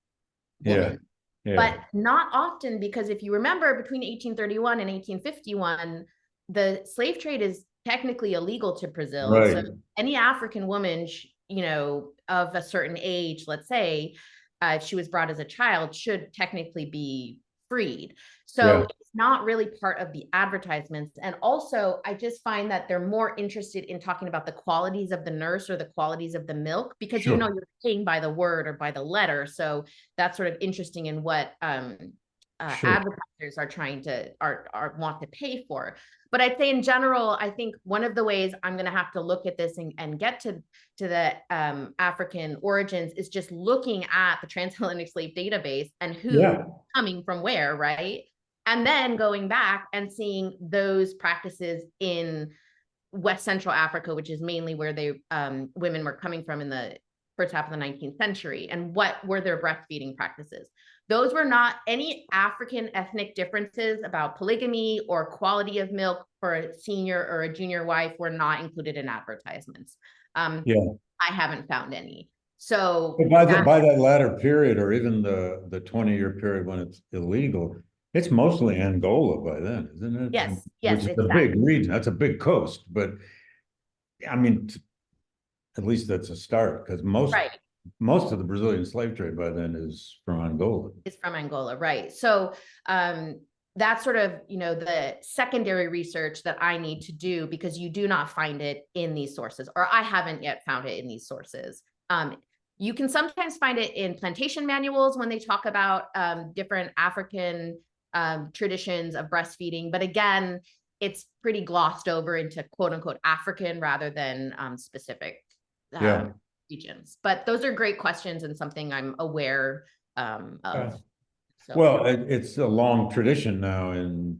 woman. Yeah. But not often, because if you remember, between 1831 and 1851, the slave trade is technically illegal to Brazil. Right. So any African woman, of a certain age, let's say, if she was brought as a child, should technically be freed. So it's not really part of the advertisements. And also, I just find that they're more interested in talking about the qualities of the nurse or the qualities of the milk, because you're paying by the word or by the letter. So that's sort of interesting in what advertisers are trying to want to pay for. But I'd say in general, I think one of the ways I'm going to have to look at this and get to the African origins is just looking at the transatlantic slave database and who's coming from where, right? And then going back and seeing those practices in West Central Africa, which is mainly where they women were coming from in the first half of the 19th century, and what were their breastfeeding practices. Those were not any African ethnic differences about polygamy or quality of milk for a senior or a junior wife were not included in advertisements. I haven't found any. So But by that latter period, or even the 20-year period when it's illegal, it's mostly Angola by then, isn't it? yes, Which yes, is a big exactly. region. That's a big coast, but I mean, at least that's a start, because Right. most of the Brazilian slave trade by then is from Angola. It's from Angola, right? So that's sort of, the secondary research that I need to do, because you do not find it in these sources, or I haven't yet found it in these sources. You can sometimes find it in plantation manuals when they talk about different African traditions of breastfeeding, but again, it's pretty glossed over into quote unquote African rather than specific Yeah. regions. But those are great questions and something I'm aware of. So Well, it's a long tradition now in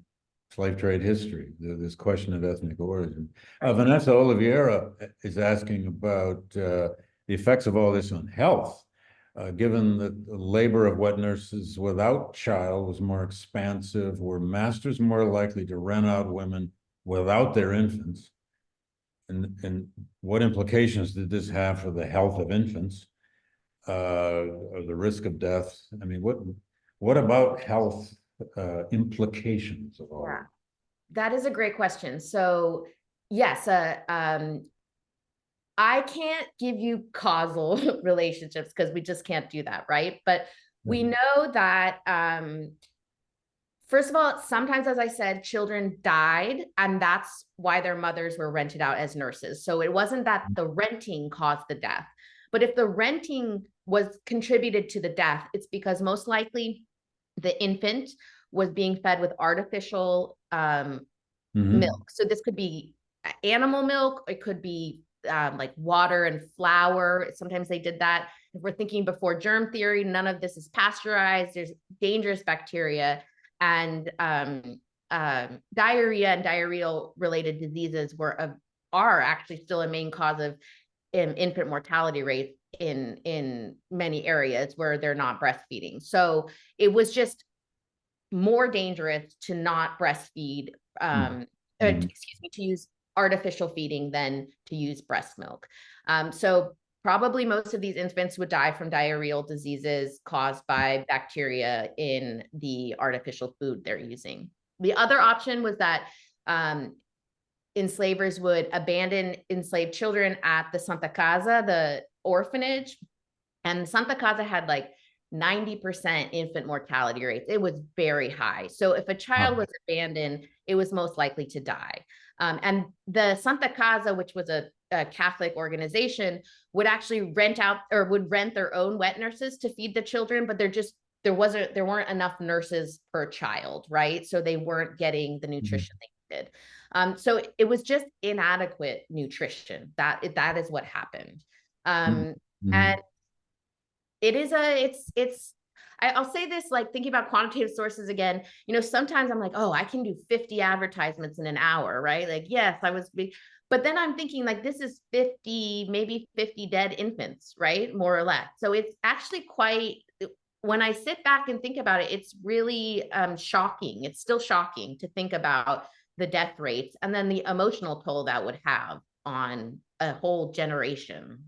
slave trade history, this question of ethnic origin. Vanessa Oliveira is asking about the effects of all this on health, given that the labor of wet nurses without child was more expansive, were masters more likely to rent out women without their infants? And what implications did this have for the health of infants, or the risk of death? I mean, what about health implications of all yeah, of that is a great question. So yes, I can't give you causal relationships because we just can't do that, right? But we it? know that first of all, sometimes, as I said, children died, and that's why their mothers were rented out as nurses. So it wasn't that the renting caused the death, but if the renting was contributed to the death, it's because most likely the infant was being fed with artificial milk. So this could be animal milk, it could be like water and flour. Sometimes they did that. If we're thinking before germ theory, none of this is pasteurized. There's dangerous bacteria, and diarrhea and diarrheal related diseases are actually still a main cause of infant mortality rates in many areas where they're not breastfeeding. So it was just more dangerous to not breastfeed, excuse me, to use artificial feeding than to use breast milk. So probably most of these infants would die from diarrheal diseases caused by bacteria in the artificial food they're using. The other option was that enslavers would abandon enslaved children at the Santa Casa, the orphanage, and Santa Casa had like 90% infant mortality rates. It was very high. So if a child was abandoned, it was most likely to die. And the Santa Casa, which was a Catholic organization, would actually rent out, or would rent their own wet nurses to feed the children, but there weren't enough nurses per child, right? So they weren't getting the nutrition they needed. So it was just inadequate nutrition. That is what happened. And I'll say this, like thinking about quantitative sources again, sometimes I'm like, oh, I can do 50 advertisements in an hour, right? Like, yes, but then I'm thinking like, this is 50, maybe 50 dead infants, right? More or less. So it's actually when I sit back and think about it, it's really shocking. It's still shocking to think about the death rates and then the emotional toll that would have on a whole generation.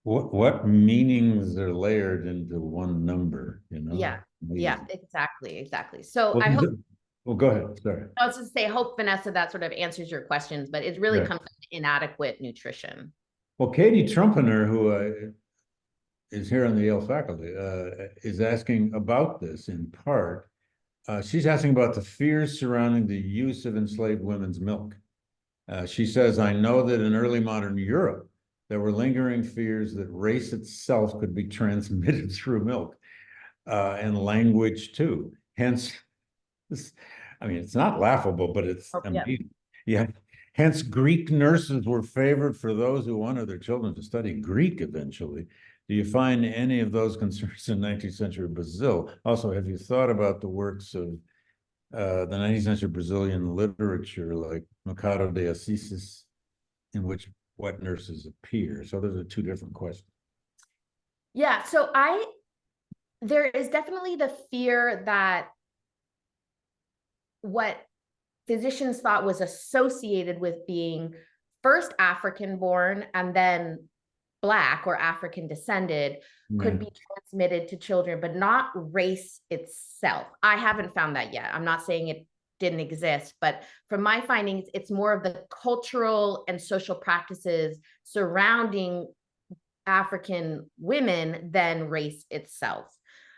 What meanings are layered into one number, Yeah, Amazing. exactly. So Well, I hope, well, go ahead. Sorry. I was just say, I hope, Vanessa, that sort of answers your questions, but it really Yeah. comes to inadequate nutrition. Well, Katie Trumpener, who is here on the Yale faculty, is asking about this in part. She's asking about the fears surrounding the use of enslaved women's milk. She says, I know that in early modern Europe, there were lingering fears that race itself could be transmitted through milk, and language too. Hence, it's not laughable, but it's amazing. Yeah. Hence, Greek nurses were favored for those who wanted their children to study Greek eventually. Do you find any of those concerns in 19th century Brazil? Also, have you thought about the works of the 19th century Brazilian literature like Machado de Assis, in which wet nurses appear? So those are two different questions. Yeah, so there is definitely the fear that what physicians thought was associated with being first African born and then Black or African descended could be transmitted to children, but not race itself. I haven't found that yet. I'm not saying it didn't exist, but from my findings, it's more of the cultural and social practices surrounding African women than race itself.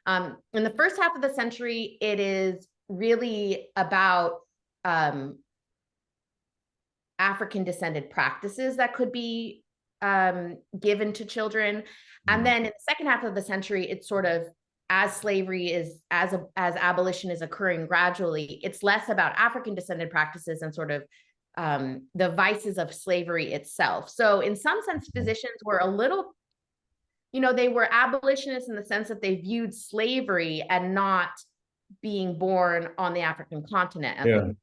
In the first half of the century, it is really about African descended practices that could be given to children. And then in the second half of the century, it's sort of, as slavery is, as abolition is occurring gradually, it's less about African descended practices and sort of the vices of slavery itself. So in some sense, physicians were a little, they were abolitionists in the sense that they viewed slavery and not being born on the African continent as the problem,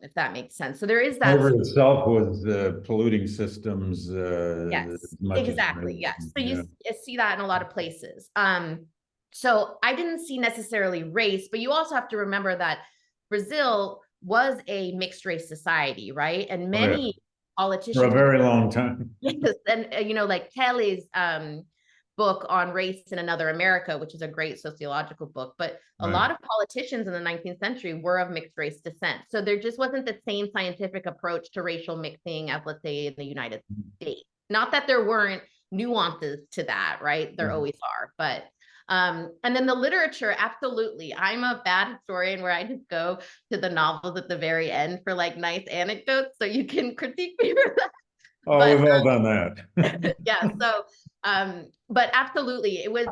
if that makes sense. So there is that. Slavery itself was polluting systems. Yes, exactly. Yes. So you see that in a lot of places. So I didn't see necessarily race, but you also have to remember that Brazil was a mixed race society, right? And many politicians for a very long time. Yes, and like Kelly's book on Race in Another America, which is a great sociological book, but a lot of politicians in the 19th century were of mixed race descent. So there just wasn't the same scientific approach to racial mixing as, let's say, in the United States. Not that there weren't nuances to that, right? There always are, but and then the literature, absolutely. I'm a bad historian where I just go to the novels at the very end for like nice anecdotes, so you can critique me for that. Oh, but, we've all done that. Yeah. So, but absolutely, it was.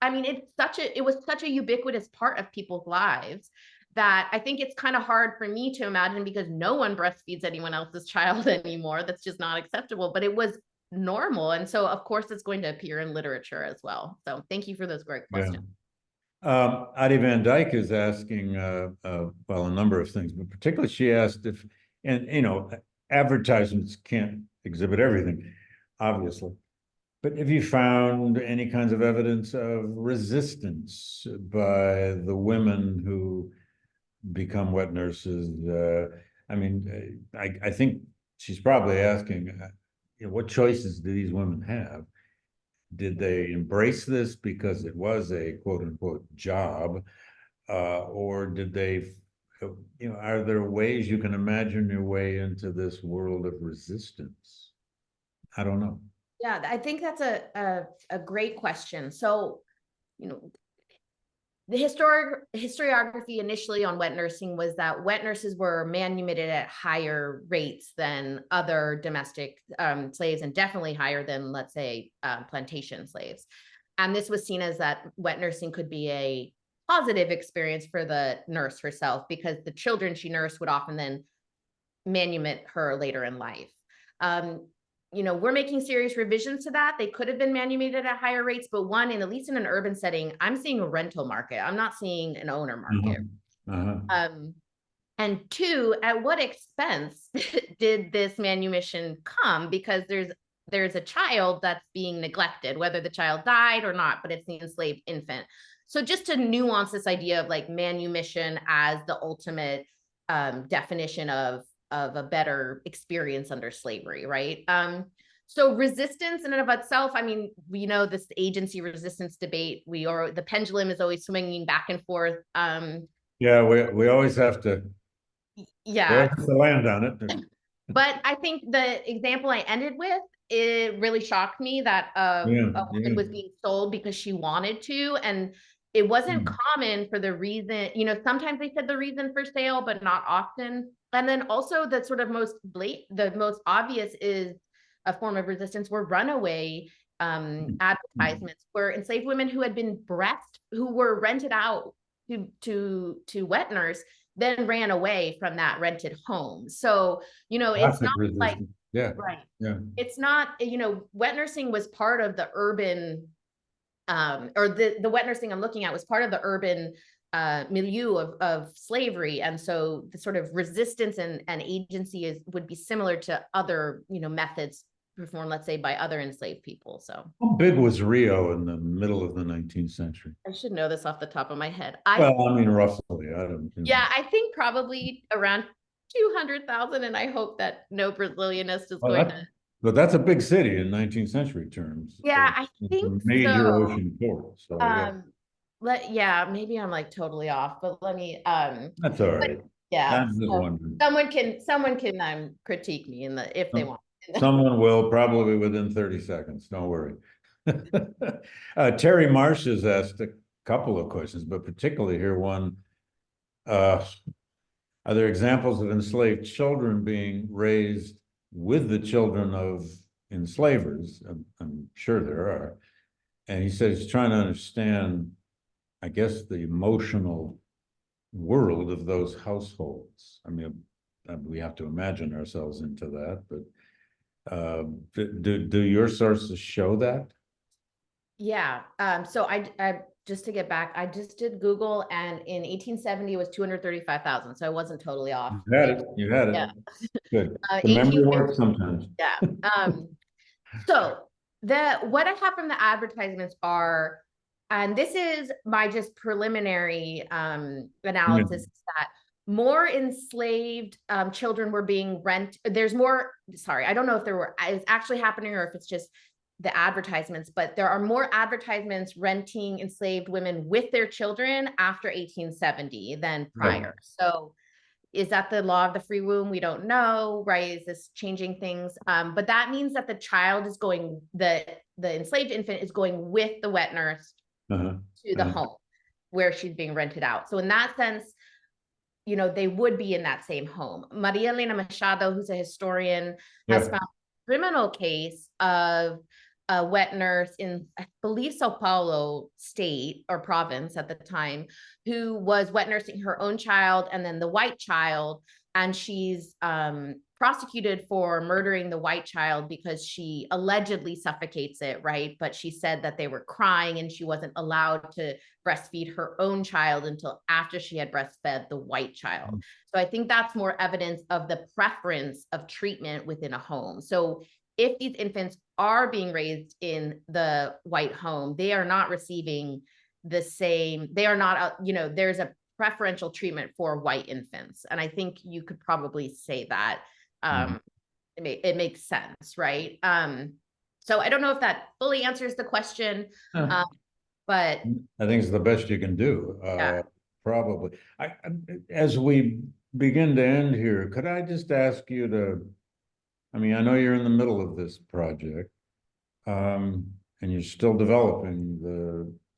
I mean, it was such a ubiquitous part of people's lives that I think it's kind of hard for me to imagine, because no one breastfeeds anyone else's child anymore. That's just not acceptable. But it was normal, and so of course it's going to appear in literature as well. So thank you for those great questions. Addie Van Dyke is asking, well, a number of things, but particularly she asked if, and advertisements can't exhibit everything, obviously, but have you found any kinds of evidence of resistance by the women who become wet nurses? I mean, I think she's probably asking, what choices do these women have? Did they embrace this because it was a quote unquote job, or did they, are there ways you can imagine your way into this world of resistance? I don't know. Yeah, I think that's a great question. So, the historiography initially on wet nursing was that wet nurses were manumitted at higher rates than other domestic slaves, and definitely higher than, let's say, plantation slaves. And this was seen as that wet nursing could be a positive experience for the nurse herself, because the children she nursed would often then manumit her later in life. We're making serious revisions to that. They could have been manumitted at higher rates, but one, at least in an urban setting, I'm seeing a rental market. I'm not seeing an owner market. And two, at what expense did this manumission come? Because there's a child that's being neglected, whether the child died or not, but it's the enslaved infant. So just to nuance this idea of like manumission as the ultimate definition of a better experience under slavery, right? So resistance in and of itself, I mean, this agency resistance debate, the pendulum is always swinging back and forth. Yeah, we always have to, land on it. But I think the example I ended with, it really shocked me that a woman was being sold because she wanted to, and it wasn't common for the reason, sometimes they said the reason for sale, but not often. And then also the sort of the most obvious is a form of resistance were runaway advertisements, where enslaved women who had been who were rented out to wet nurse, then ran away from that rented home. So, it's not like, right. Yeah. It's not, wet nursing was part of the urban, or the wet nursing I'm looking at was part of the urban milieu of slavery. And so the sort of resistance and agency would be similar to other, methods performed, let's say, by other enslaved people. So how big was Rio in the middle of the 19th century? I should know this off the top of my head. Roughly. I don't know. Yeah, I think probably around 200,000, and I hope that no Brazilianist is going to But that's a big city in 19th century terms. Yeah, I It's a think major so. ocean port. So yeah, Yeah, maybe I'm like totally off, but let me that's all but right. yeah, I'm just so wondering. someone can critique me in the if they want. Someone will probably within 30 seconds. Don't worry. Terry Marsh has asked a couple of questions, but particularly here one. Uh, are there examples of enslaved children being raised with the children of enslavers? I'm sure there are. And he says he's trying to understand, I guess, the emotional world of those households. I mean, we have to imagine ourselves into that, but do your sources show that? Yeah. So I just to get back, I just did Google, and in 1870 it was 235,000. So I wasn't totally off. You had it. You had Yeah. it. Good. The memory 1850. works sometimes. Yeah. So what I have from the advertisements are, and this is my just preliminary analysis, that more enslaved children were being there's more, sorry, I don't know if it's actually happening or if it's just the advertisements, but there are more advertisements renting enslaved women with their children after 1870 than prior. Right. So is that the law of the free womb? We don't know, right? Is this changing things? But that means that the child is going, the enslaved infant is going with the wet nurse to the home where she's being rented out. So in that sense, they would be in that same home. Maria Elena Machado, who's a historian, has found a criminal case of a wet nurse in, I believe, Sao Paulo state or province at the time, who was wet nursing her own child and then the white child. And she's prosecuted for murdering the white child because she allegedly suffocates it, right? But she said that they were crying and she wasn't allowed to breastfeed her own child until after she had breastfed the white child. So I think that's more evidence of the preference of treatment within a home. So if these infants are being raised in the white home, they are not receiving the same, they are not, there's a preferential treatment for white infants. And I think you could probably say that. It makes sense, right? So I don't know if that fully answers the question, but I think it's the best you can do. yeah. Probably. As we begin to end here, could I just ask you I mean, I know you're in the middle of this project, and you're still developing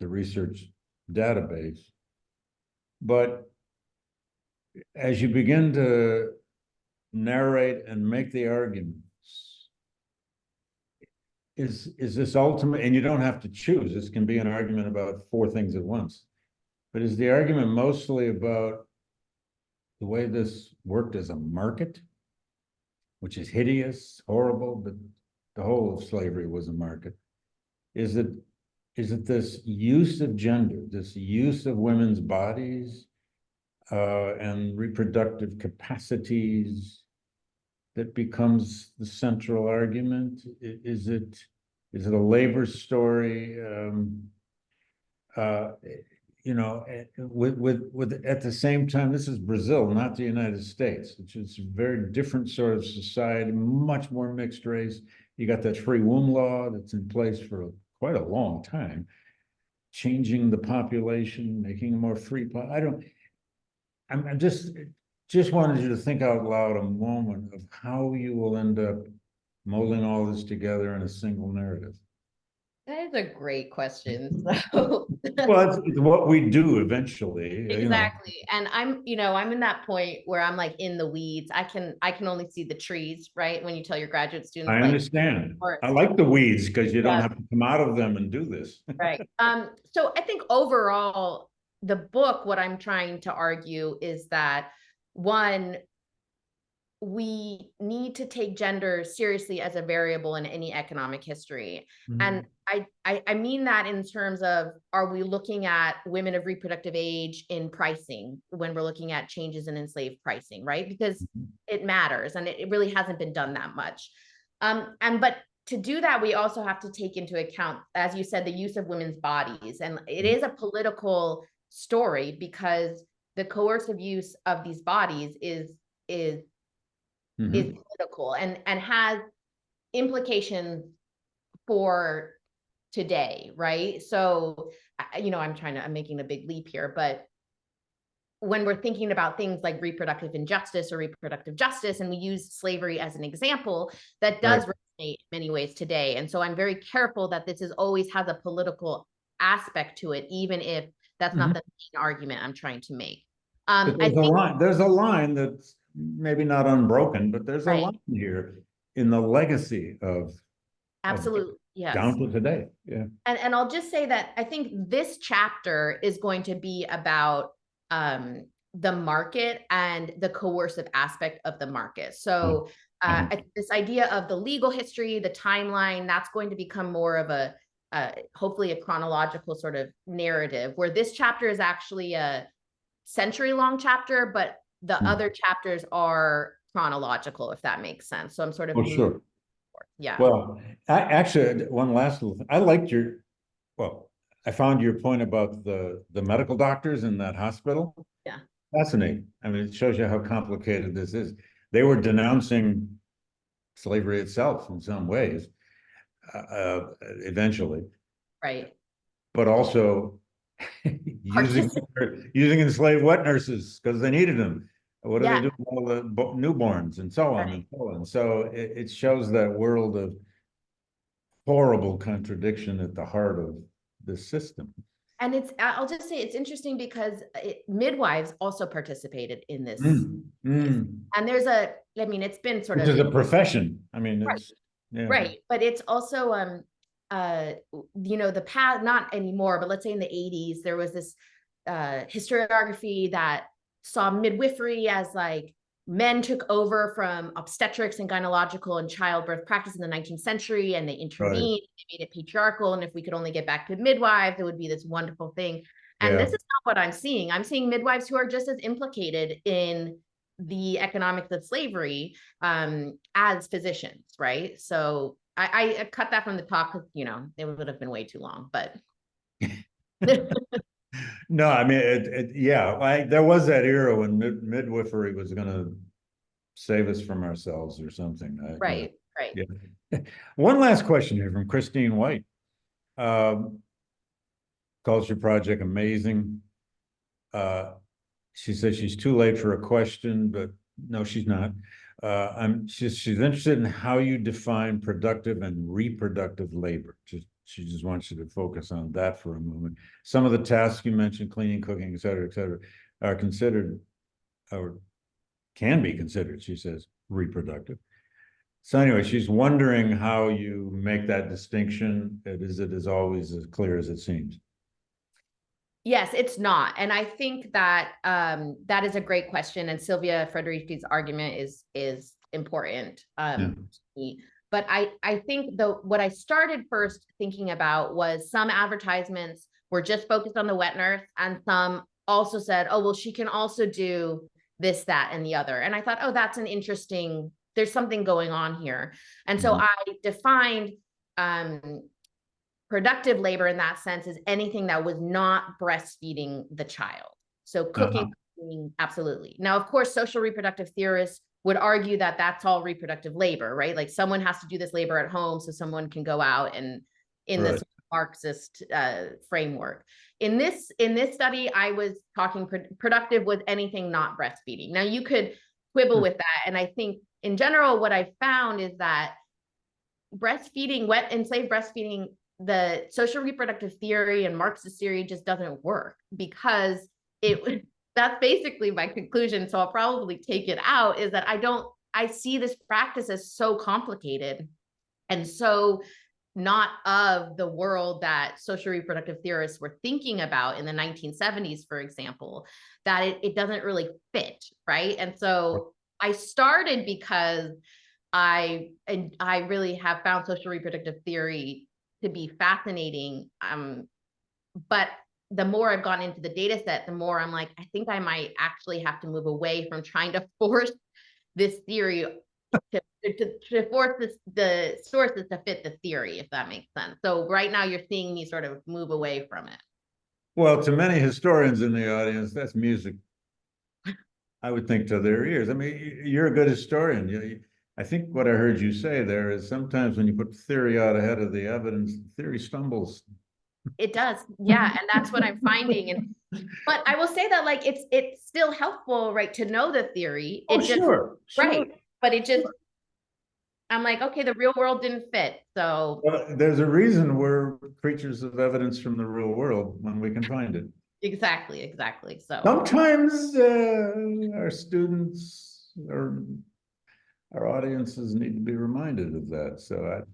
the research database, but as you begin to narrate and make the arguments, is this ultimate, and you don't have to choose, this can be an argument about four things at once, but is the argument mostly about the way this worked as a market, which is hideous, horrible, but the whole of slavery was a market? Is it this use of gender, this use of women's bodies and reproductive capacities that becomes the central argument? Is it a labor story? With at the same time, this is Brazil, not the United States, which is a very different sort of society, much more mixed race. You got that free womb law that's in place for quite a long time, changing the population, making a more free. I'm just wanted you to think out loud a moment of how you will end up molding all this together in a single narrative. That is a great question. So Well, it's what we do eventually, exactly. And I'm in that point where I'm like in the weeds. I can only see the trees, right? When you tell your graduate students, I like, understand. I forest. like the weeds because you don't Yeah, have to come out of them and do this. right. So I think overall, the book, what I'm trying to argue is that, one, we need to take gender seriously as a variable in any economic history. And I mean that in terms of, are we looking at women of reproductive age in pricing when we're looking at changes in enslaved pricing, right? Because it matters, and it really hasn't been done that much. But to do that, we also have to take into account, as you said, the use of women's bodies. And it is a political story because the coercive use of these bodies is political and has implications for today, right? So, I'm making a big leap here, but when we're thinking about things like reproductive injustice or reproductive justice, and we use slavery as an example, that does resonate in many ways today. And so I'm very careful that this always has a political aspect to it, even if that's not the main argument I'm trying to make. There's a line that's maybe not unbroken, but there's a line here in the legacy of absolutely, yes, down to today. Yeah. And I'll just say that I think this chapter is going to be about the market and the coercive aspect of the market. So this idea of the legal history, the timeline, that's going to become more of a hopefully a chronological sort of narrative, where this chapter is actually a century-long chapter, but the other chapters are chronological, if that makes sense. So I'm sort of sure. Yeah. Well, actually, one last little thing. I found your point about the medical doctors in that hospital. Yeah. Fascinating. I mean, it shows you how complicated this is. They were denouncing slavery itself in some ways, eventually. Right. But also using enslaved wet nurses because they needed them. What do they do with all the newborns and so on and so on? So it shows that world of horrible contradiction at the heart of the system. And I'll just say it's interesting because midwives also participated in this. And there's it's been sort of. Which is a profession. I mean, it's. Yeah. Right. But it's also, the past, not anymore, but let's say in the 80s, there was this historiography that saw midwifery as like men took over from obstetrics and gynecological and childbirth practice in the 19th century, and they intervened, they made it patriarchal. And if we could only get back to midwives, it would be this wonderful thing. And this is not what I'm seeing. I'm seeing midwives who are just as implicated in the economics of slavery as physicians, right? So I cut that from the talk because, it would have been way too long, but. No, I mean, there was that era when midwifery was going to save us from ourselves or something. Right. Yeah. One last question here from Christine White. Culture Project, amazing. She says she's too late for a question, but no, she's not. She's interested in how you define productive and reproductive labor. She just wants you to focus on that for a moment. Some of the tasks you mentioned, cleaning, cooking, et cetera, are considered or can be considered, she says, reproductive. So anyway, she's wondering how you make that distinction. It is always as clear as it seems. Yes, it's not. And I think that that is a great question. And Sylvia Frederici's argument is important to me. But I think what I started first thinking about was some advertisements were just focused on the wet nurse, and some also said, oh, well, she can also do this, that, and the other. And I thought, oh, that's an interesting, there's something going on here. And so I defined productive labor in that sense is anything that was not breastfeeding the child. So cooking, absolutely. Now, of course, social reproductive theorists would argue that that's all reproductive labor, right? Like someone has to do this labor at home so someone can go out and in this Marxist framework. In this study, I was talking productive was anything not breastfeeding. Now you could quibble with that. And I think in general, what I found is that breastfeeding, wet enslaved breastfeeding, the social reproductive theory and Marxist theory just doesn't work because that's basically my conclusion. So I'll probably take it out, is that I see this practice as so complicated and so not of the world that social reproductive theorists were thinking about in the 1970s, for example, that it doesn't really fit, right? And so I started because I really have found social reproductive theory to be fascinating. But the more I've gone into the data set, the more I'm like, I think I might actually have to move away from trying to force this theory to force the sources to fit the theory, if that makes sense. So right now you're seeing me sort of move away from it. Well, to many historians in the audience, that's music, I would think, to their ears. I mean, you're a good historian. I think what I heard you say there is sometimes when you put theory out ahead of the evidence, theory stumbles. It does. Yeah. And that's what I'm finding. But I will say that like it's still helpful, right, to know the theory. Oh, It just sure. right. But it just I'm like, okay, the real world didn't fit. So Well, there's a reason we're creatures of evidence from the real world when we can find it. exactly. So Sometimes our students or our audiences need to be reminded of that. So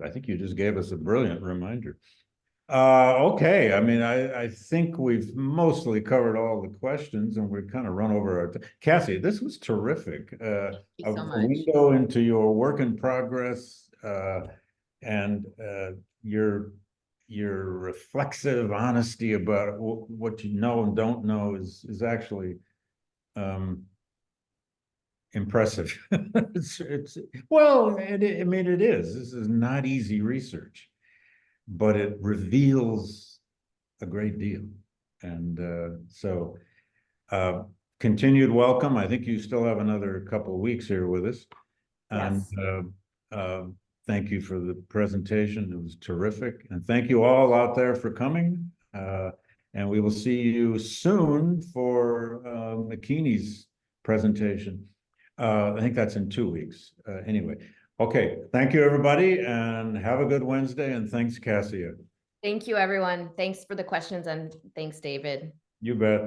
I think you just gave us a brilliant reminder. Okay, I mean, I think we've mostly covered all the questions and we've kind of run over our Cassie, this was terrific. thank you so A much. window into your work in progress and your reflexive honesty about what you know and don't know is actually impressive. It's well, I mean, it is. This is not easy research, but it reveals a great deal. And so continued welcome. I think you still have another couple of weeks here with us. And Yes. thank you for the presentation. It was terrific. And thank you all out there for coming. And we will see you soon for McKinney's presentation. I think that's in 2 weeks. Anyway, okay. Thank you, everybody, and have a good Wednesday. And thanks, Cassia. Thank you, everyone. Thanks for the questions and thanks, David. You bet.